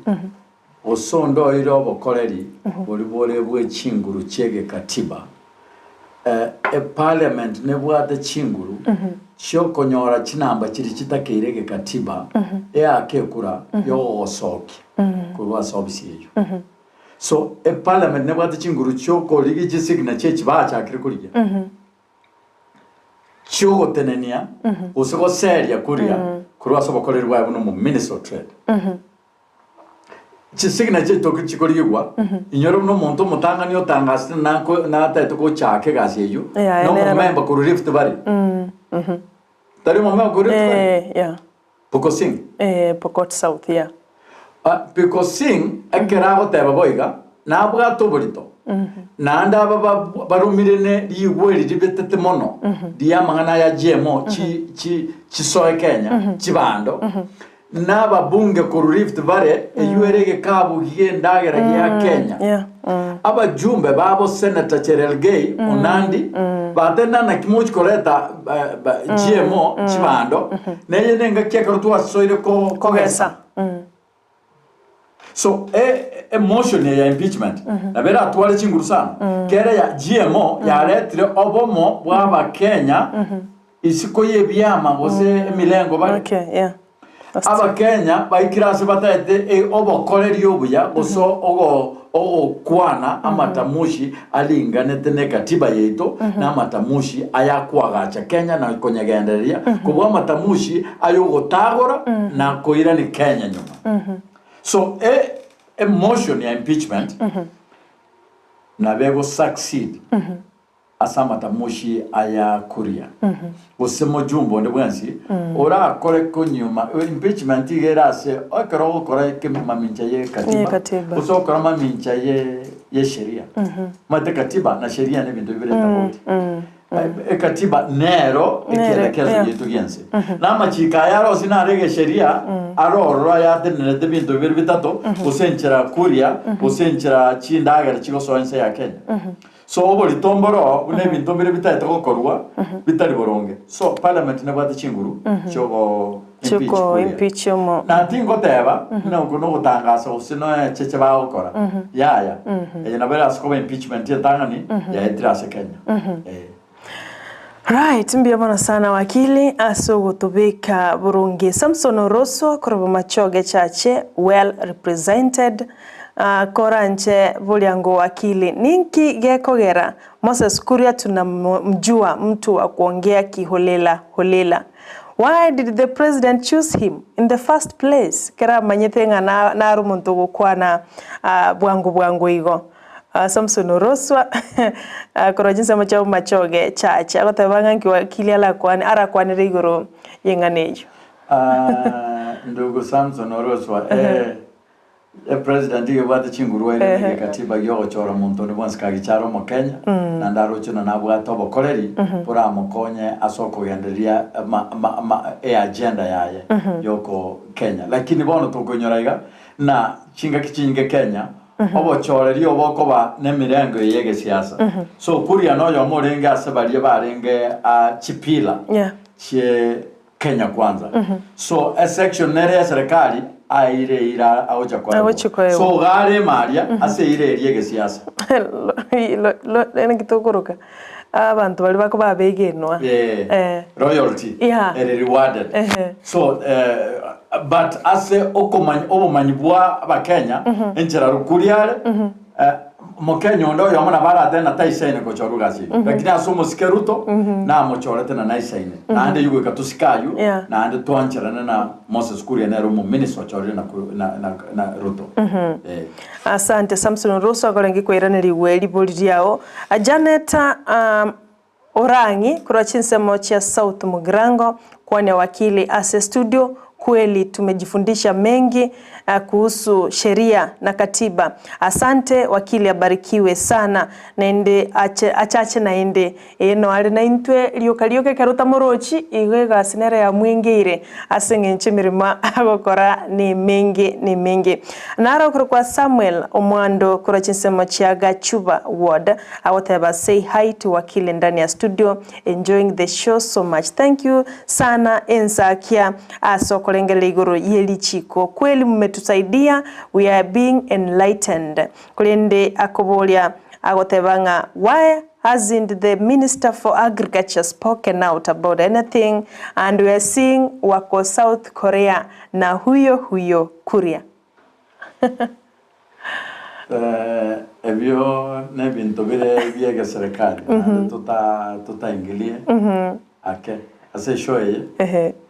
osondo iro bokoreri boli bwe chinguru chege katiba parliament ne bwate chinguru cyo konyora kinamba kiri kitakeirege katiba akekura yo osoki kurwa sobisi yo so parliament ne bwate chinguru cyo ko ligi gisigna chechi bacha kirikuriye cyo gotenenia usoko seria kuriya kurwa sobokorerwa yabuno mu minister of trade chisigna cheto kichikorigwa inyoro no muntu mutanga niyo tangasi nako na tato ko chake gasiyo no member ku Rift Valley tari member ku Rift Valley yeah Pokosing Pokot South yeah Pokosing akerago teba boiga na bwa tobolito na anda barumirene liweri libetete mono dia mangana ya GMO chi soe Kenya chibando naba bunge ku Rift Valley eyuerege kabu hiendagera ya Kenya aba jumbe babo senator Cherelgei Onandi batena na kimochi koreta GMO chibando neye nenga kekero tu asoire ko kogesa so emotion ya impeachment na bera atwale chinguru sana kera ya GMO ya retire obomo bwa Kenya isiko ye byama gose milengo ba aba Kenya baikirase batete obokoreri obuya oso ogo kwana amatamushi alinganete ne katiba yeto na amatamushi ayakwagacha Kenya na konyagenderia kubwa amatamushi ayogotagora na koira ni Kenya nyuma so emotion ya impeachment na bego succeed asama tamushi aya Kuria usemo jumbo ndebwansi ora akore konyuma impeachment igerase akaro okora ke mamincha ye katiba usokora mamincha ye sheria mate katiba na sheria ne bintu bibere taboti ekatiba nero ekielekezo yetu gense namachika yaro sinarege sheria arorora yatenere bintu bibiri bitatu usenchera kuria usenchera chindaga chigosoense ya Kenya so oboli tomboro une bintu bibiri bitatu gokorwa bitari boronge so parliament ne bwate chinguru chogo impeach mo na tingo teba na ukono gutangasa usino cheche ba okora yaya na bera scope impeachment yatangani ya etrase Kenya Right, mbiyabona sana wakili asogotobeka burungi Samson Oroso korobo machoge chache well represented koranche bulyango wakili ninki gekogera Moses Kuria tunamjua mtu wa kuongea kiholela holela. Why did the president choose him in the first place? Kera manyetenga na rumuntu gukwana bwangu igo. Samson Oroswa korojinsa macho machoge chache agotabanga nki wakili ala kwani ara kwani rigoro yenganejo ndugu Samson Oroswa president yobate chinguru ile katiba yo chora muntu ni bonska gicharo mu Kenya na ndarocho na nabwato bokoleri pura mukonye asoko yanderia agenda yaye yoko Kenya lakini bono tukonyoraiga na chinga kichinge Kenya obo choreri oboko ba nemirengo yege siasa so Kuria no yo muringe asabariye barenge chipila che Kenya kwanza so a section nere ya serikali aire ira aocha kwa so gare maria ase ire yege siasa lo ene kitokoroka abantu bali bako babegenwa royalty rewarded so but ase okomanyibwa abakenya enchera rukuriale mu Kenya ndo yomona barate na taisaine ko chorugasi lakini asumo sikeruto na mochorete na naisaine na ande yugo katusikayu na ande twancherana na Moses Kuria na rumo minister chorire na ruto asante Samson Oroso akorengi kwiraniri weli boliriao Janet Orangi kura chinsemo cha South Mugrango kwani wakili ase studio kweli tumejifundisha mengi kuhusu sheria na katiba. Asante wakili abarikiwe sana naende achache naende eno ali na intwe liokalioke karuta morochi igwega sinere ya mwingire asengenche mirima agokora ni mengi naro kwa Samuel Omwando kura chinsemo cha Gachuba ward awataba say hi to wakili ndani ya studio enjoying the show so much. Thank you sana Ensakia asokolengele igoro yelichiko kweli mmetusaidia we are being enlightened kulende akobolia agotebanga why hasn't the Minister for Agriculture spoken out about anything and we are seeing wako South Korea na huyo Kuria ebyo ne bintu bire biega serikali tutaingilie ake ase shoye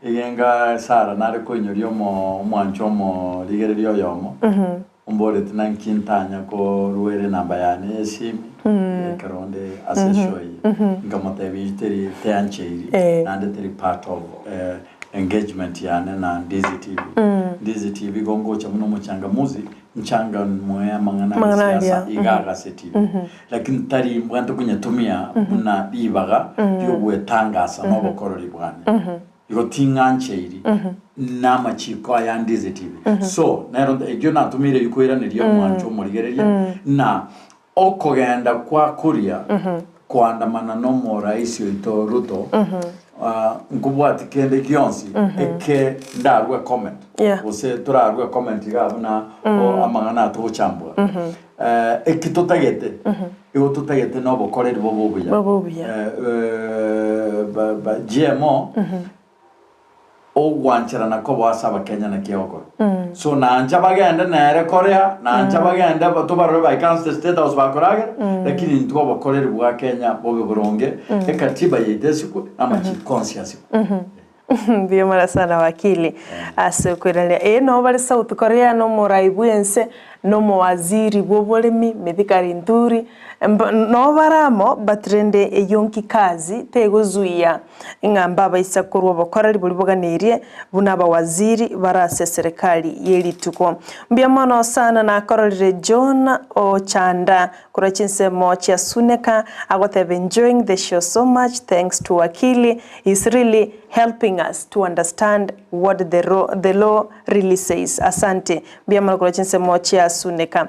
igenga sara nare ko nyoryo mo mwancho mo ligererio yomo umbole tinankintanya ko ruere namba yane esimi karonde ase shoye ngamata biteri teancheiri and teri part of engagement yane na DZTV gongo cha muno mchangamuzi mchanga mwe mangana siasa igaga seti lakini tari mbwanto kunyatumia na bibaga yobwe tangasa no bokorori bwane iko tingancheiri na machiko ya DZTV so nero egyo natumire yukwira niriyo mwancho murigereria na okogenda kwa Kuria kwandamana no mo rais wito Ruto nkubwati kende kionsi eke ndarwe comment ose turarwe comment gabuna o amangana tuchambwa eke tutagete igo tutagete no bokoreri bobuya GMO o gwanchera na ko basaba Kenya na kioko so na anja bagenda na Korea na anja bagenda batubarwe by Kansas State House bakoraga lakini ntwa bakoreri bwa Kenya bobe buronge ekatiba yedesiku amachi conscience Biyo mara sana wakili asekwelele no bali South Korea no moraibuense no mawaziri bw'oburimi Mithikari Nturi no baramo batrende eyonki kazi teguzuia ingamba baisa kurwa bakora libuliboganirie buna abawaziri barase serikali yelituko mbiamono sana na kororire John Ochanda kura chinsemo chia Suneka agothebe enjoying the show so much thanks to Wakili is really helping us to understand what the law really says. Asante. Bia mwana chinsemo chia Suneka.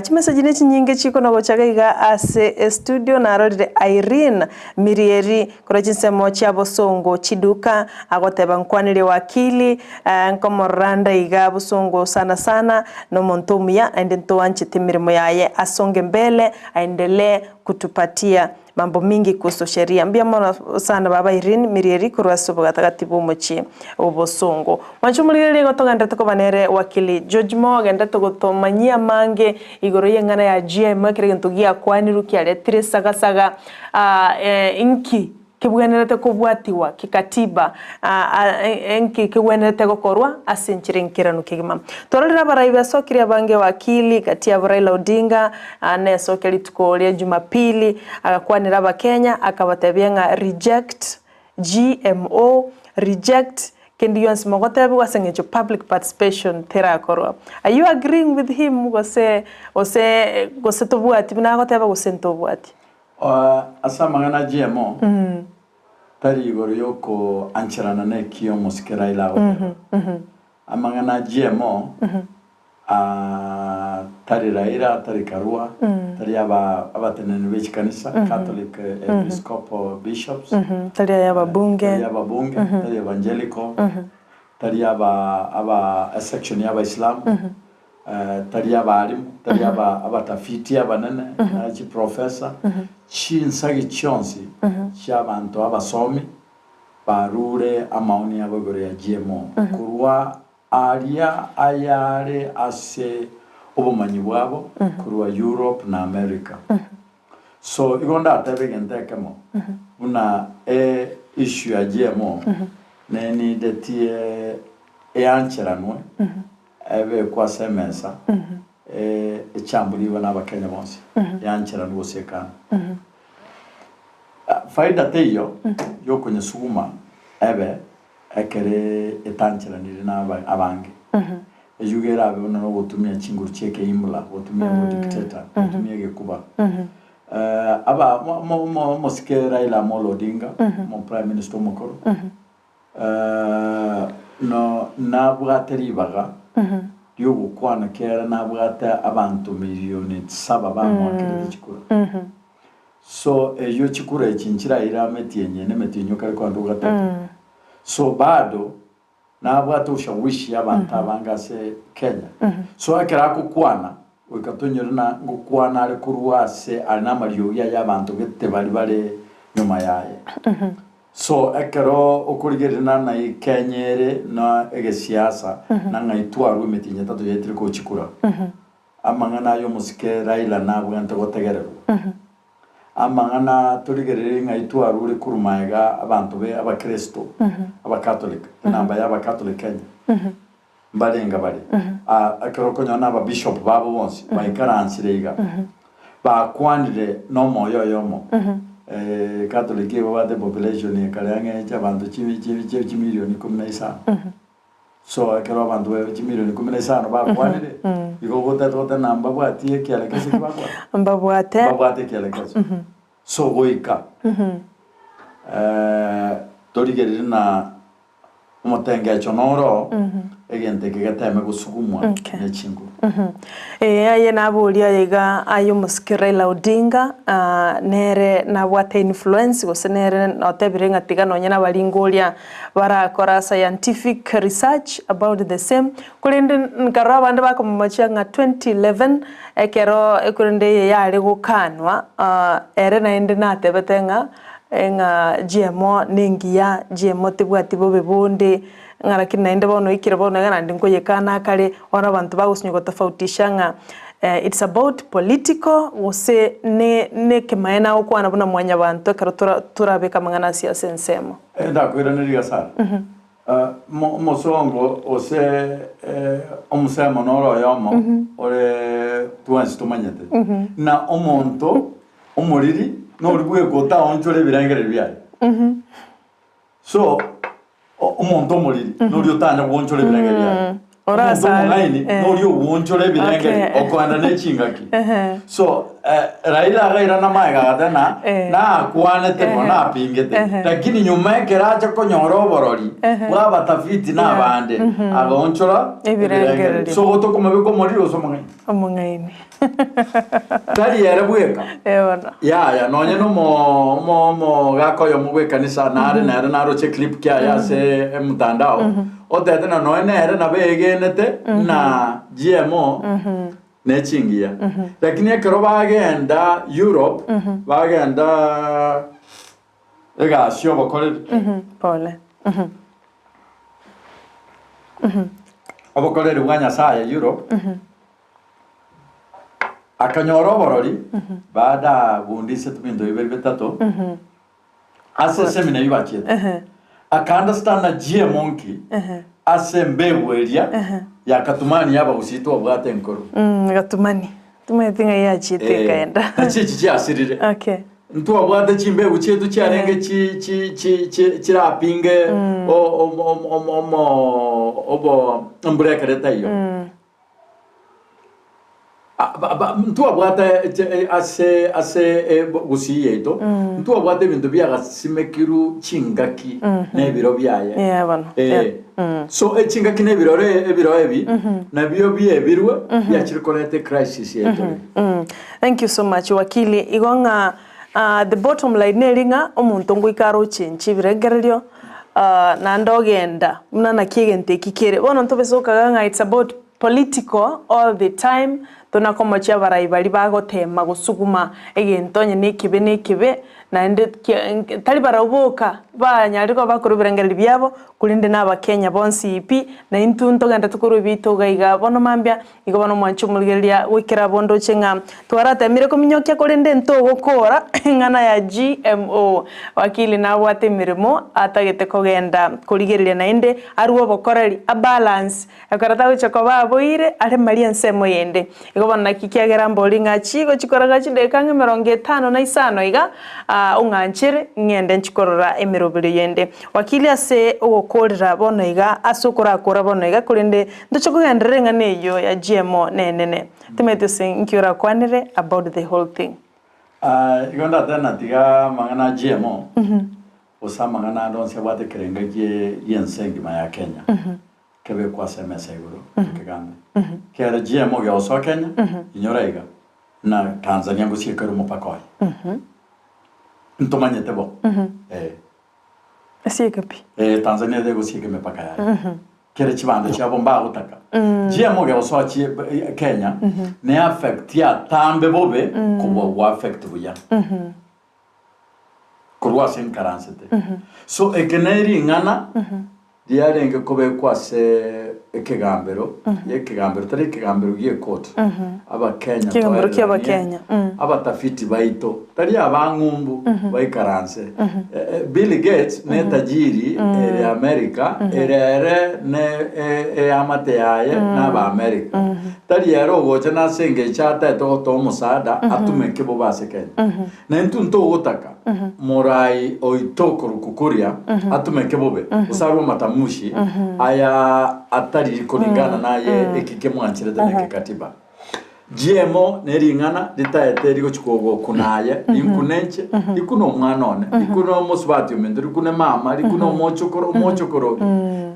Chimesaji nechi nyinge chiko na gochagaiga ase studio na arorire Irene Mirieri kura chinsemo chia Bosongo Chiduka agoteba nkwanire Wakili nkomoranda iga Bosongo sana no montomia ende ntoanchi timirimo yaye asonge mbele aendelee kutupatia mambo mingi kuhusu sheria. Mbia mwana sana baba Irene Mirieri kurwaso bagatakatibu mochi Obosongo. Manchumulire gotoganda tukobanere Wakili George Mo ganda tugotomanyia mange igoro yengana ya GM kire ntugia kwaniru kialetire saga inki kibwenerete kubwatiwa kikatiba enki kibwenerete gokorwa asinchirinkiranu kigima tororera baraibe sokiri abange Wakili kati ya Raila Odinga ne sokiri tukolia Jumapili akakwanira abakenya akabatebenga reject GMO reject kendi yonsi mogotebi wasengecho public participation tera korwa. Are you agreeing with him gose tobwati bina goteba gose ntobwati? Asa mangana GMO tari igoro yoko anchirana ne kiyo musikera ila amangana GMO tari Raila tari Karua tari abatenene bechi kanisa Catholic Episcopal Bishops tari ababunge tari evangelical tari aba section yaba Islam tari abalimu tari abatafiti abanene nachi professor chinsagi chonsi chabantu abasomi barure amaoni abagore ya GMO kurwa aria ayare ase obumanyi bwabo kurwa Europe na America so igonda atebegentekemo una issue ya GMO neni detie ancheranwe ebe kwa semesa echambuliwa n'abakenya bonse yanchera n'usekana faida teyo yo kunyesuma ebe ekere etancheranire n'abange ejugera abe no gutumia chinguru cheke imla gutumia mu dictator gutumia gekuba aba moske Raila Amolo Odinga mo prime minister mukuru no nabwateribaga yogo kwana kera nabwata abantu miliyoni 7 bamwakira chikura so eyo chikura echinchira irameti yenye metinyo kare kwa ndugata so bado nabwata ushawishi abantu abangase Kenya so akira kukwana ukatonyera na gukwana ari kuruwase ari namariyo y'abantu gete bari nyuma yaye so ekero okurigerina na ikenyere na egesiasa na ngaitwaru metinya tatu yetire ko chikura amangana yo musike Raila nabwo ntagotegerero amangana turigerere ngaitwaru uri kurumaega abantu be abakristo abakatolika namba y'abakatolika Kenya mbalenga bali ekero konya naba bishop babo bonse baikaransirega bakwandire no moyo yomo Catholic baba de population ni kalange chabantu chivi milioni 15 so akero abantu milioni 15 ba kwanire iko gota namba bwatie kialekese bakwa babwate kialekese so goika torigerire na umutenga chonoro egente kigateme gusugumwa nechingu aye nabulia yega ayo muskirela Odinga nere nabwate influence gosenere notebirenga tigano nyana balingolia barakora scientific research about the same kulinde nkaro abandi bakomachanga 2011 ekero ekurinde yale gukanwa ere naende natebetenga enga GMO ningia GMO tibwati bobe bonde ngara kinaende bono ikire bono ngana ndingo yekana kale ona abantu bagusnyugo tofautishanga it's about political wose ne kemaena okwana buna mwanya bantu karo turabeka mangana siasa nsemo ndakwira niriga sana Mosongo ose omusemo noro yomo ore tuansi tumanyete na omonto omoriri no ribwe kota onchore birengere byaye so omonto omoriri no ryotanya wonchore birengere byaye ora sali no ryo wonchore birengere okwanda nechingaki so Raila gaira na maiga gatena na kwanete bona pingete lakini nyuma ekeraje konyoro borori bwa batafiti na bande agonchora ibirengere so goto komabiko moriro so omungaini tari yara bweka ebona ya nonye no mo gakoyo mugwe kanisa na roche clip kya ya se mtandao otete na noene era na begenete na GMO nechingia lakini ekero bagenda Europe bagenda egasio bakore pole abakore rwanya saya Europe akanyoro borori bada bundise tubindo ibere bitato ase semina yibachete akandastana na GMO nki ase mbegweria yakatumani yaba usitwa bwate nkoro gatumani tumetinga yachite kaenda chichi cyasirire okay ntwa bwate chimbe uchetu cyarenge kirapinge obo mbrekereta iyo ntwa bwate ase gusiye ito ntwa bwate bintu byagasimekiru chingaki nebiro byaye yabana so chingaki nebiro ebi nabyo byebirwe byakirikorete crisis yeto thank you so much wakili igonga the bottom line neringa omuntu ngwikaro chinchi biregererio na ndogenda muna kigente kikere bono ntobesoka nga it's about political all the time tunakoma chia barai bali bagotema gusuguma egentonye nikibe na ende tali barabuka banyariko bakuru birengeri byabo kulinde naba Kenya bonsi ipi na intunto ganda tukuru bito gaiga bono mambya igobono mwanchu mulgeria wikira bondo chenga twarata mire kominyokia kulinde nto gukora ngana ya GMO wakili na wate mirimo atagete kogenda kuligeria na inde aruwo bokoreri a balance akarata guchako baboire ale maria nsemo yende igobono nakikiagera mbolinga chigo chikoraga chideka 50 na isano iga unganchire ngende nchikorora emirobiri yende wakili ase ogokorera bono iga asukura kora bono iga kulinde ndochokugenda neyo ya GMO nenene timete sinkiura kwanire about the whole thing igonda tena tiga mangana GMO osama ngana ndonse bwate kerenga yensengi ma ya Kenya kebe kwa semesa iguru kigande kera GMO ya oso Kenya inyoraiga na Tanzania gusikara umupaka wayo ntomanyete bo asikapi Tanzania de gusiga mipaka yayo kera chibanda cyabo mbagutaka GMO ya oso Kenya ne affect ya tambe bobe kubo affect buya kurwa sin karansete so ekeneri ngana diarenge kobe kwase ekegambero yekegambero tari ekegambero giye court aba Kenya kigambero kyaba Kenya abatafiti baito tari abangumbu bayikaranse Bill Gates ne tajiri ere America ere ne amate yaye n'aba America tari yaro goje na senge chata to musada atumeke bo base Kenya na ntunto gutaka morai oitokuru kukuria atumeke bobe usarwa matamushi aya atari kulingana naye ekike mwanchire de katiba GMO neringana litaete liko chikogo kunaye inkunenche ikuno mwana one ikuno mosbati umende ikune mama ikuno mochokoro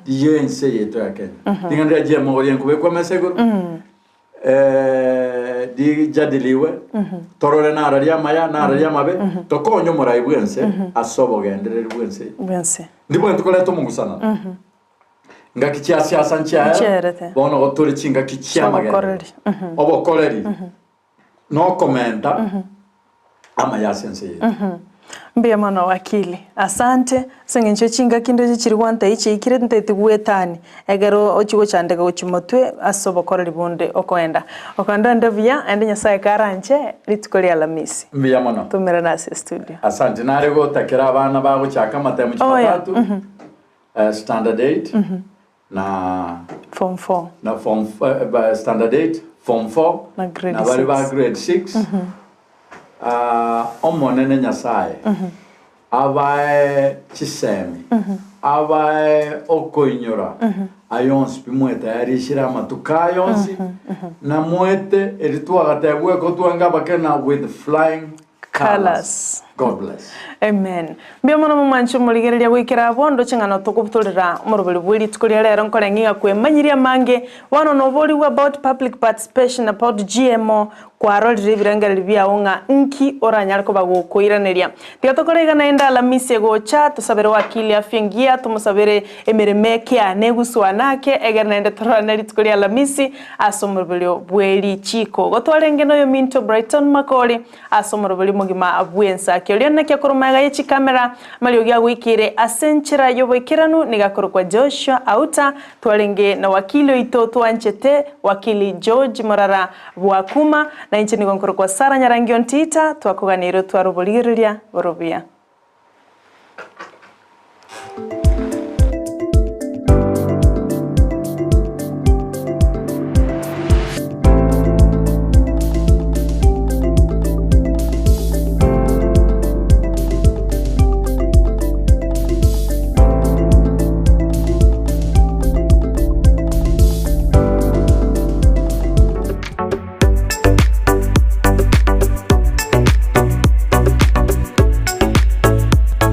yense yeto ya Kenya tingandira GMO orienko bekwa mesegoro di jadiliwe torore na araria maya na araria mabe tokonyo morai bwense asobo genderere bwense ndipo ntukoleto mungusana ngakichya siasa nchya bono goturi chinga kichya magere obokoreri no komenta ama ya sense mbia mano wakili asante sengencho chinga kindo chiri wanta ichi ikire ntete gwetani egero ochigo chandega ochimotwe asobokoreri bonde okanda ndavia ende nyasaye karanche litukoli alamisi mbia mano tumera nase studio asante narego takira abana bago chaka matemu chitatu standard 8 na Form 4. na form standard 8 form 4 Na grade na bali ba 6. grade 6 omonene nyasaye abae chisemi abae okoinyora ayonsi pimwete yarishira matuka yonsi na mwete eritwagategwe ko twanga bakena with flying colors. God bless. Amen. Mbia mwana mwanchu muligereria gwikira bondo chingano tukubutulira murubuli bwiri tukuria lero nkora nginga kwemanyiria mange wano noboli about public participation about GMO kwa roli birangira bia unga nki oranyar ko bagukoiraneria tigatokora naenda Alhamisi gocha tusabere wakili afyengia tumusabere emeremeke aneguswa nake egernende toraneri tukuria Alhamisi asomurubuli bweri chiko gotwarenge no yo Minto Brighton Makori asomurubuli mugima abwensa kyoria nake kurumaga yechi kamera maliogia gwikire asenchira yobekiranu nigakoro kwa Joshua Auta twarenge na wakili ito twanchete wakili George Morara Bwakuma na inchini gonkoro kwa Sara Nyarangion Tita twakuganiro twarubuliriria borobia.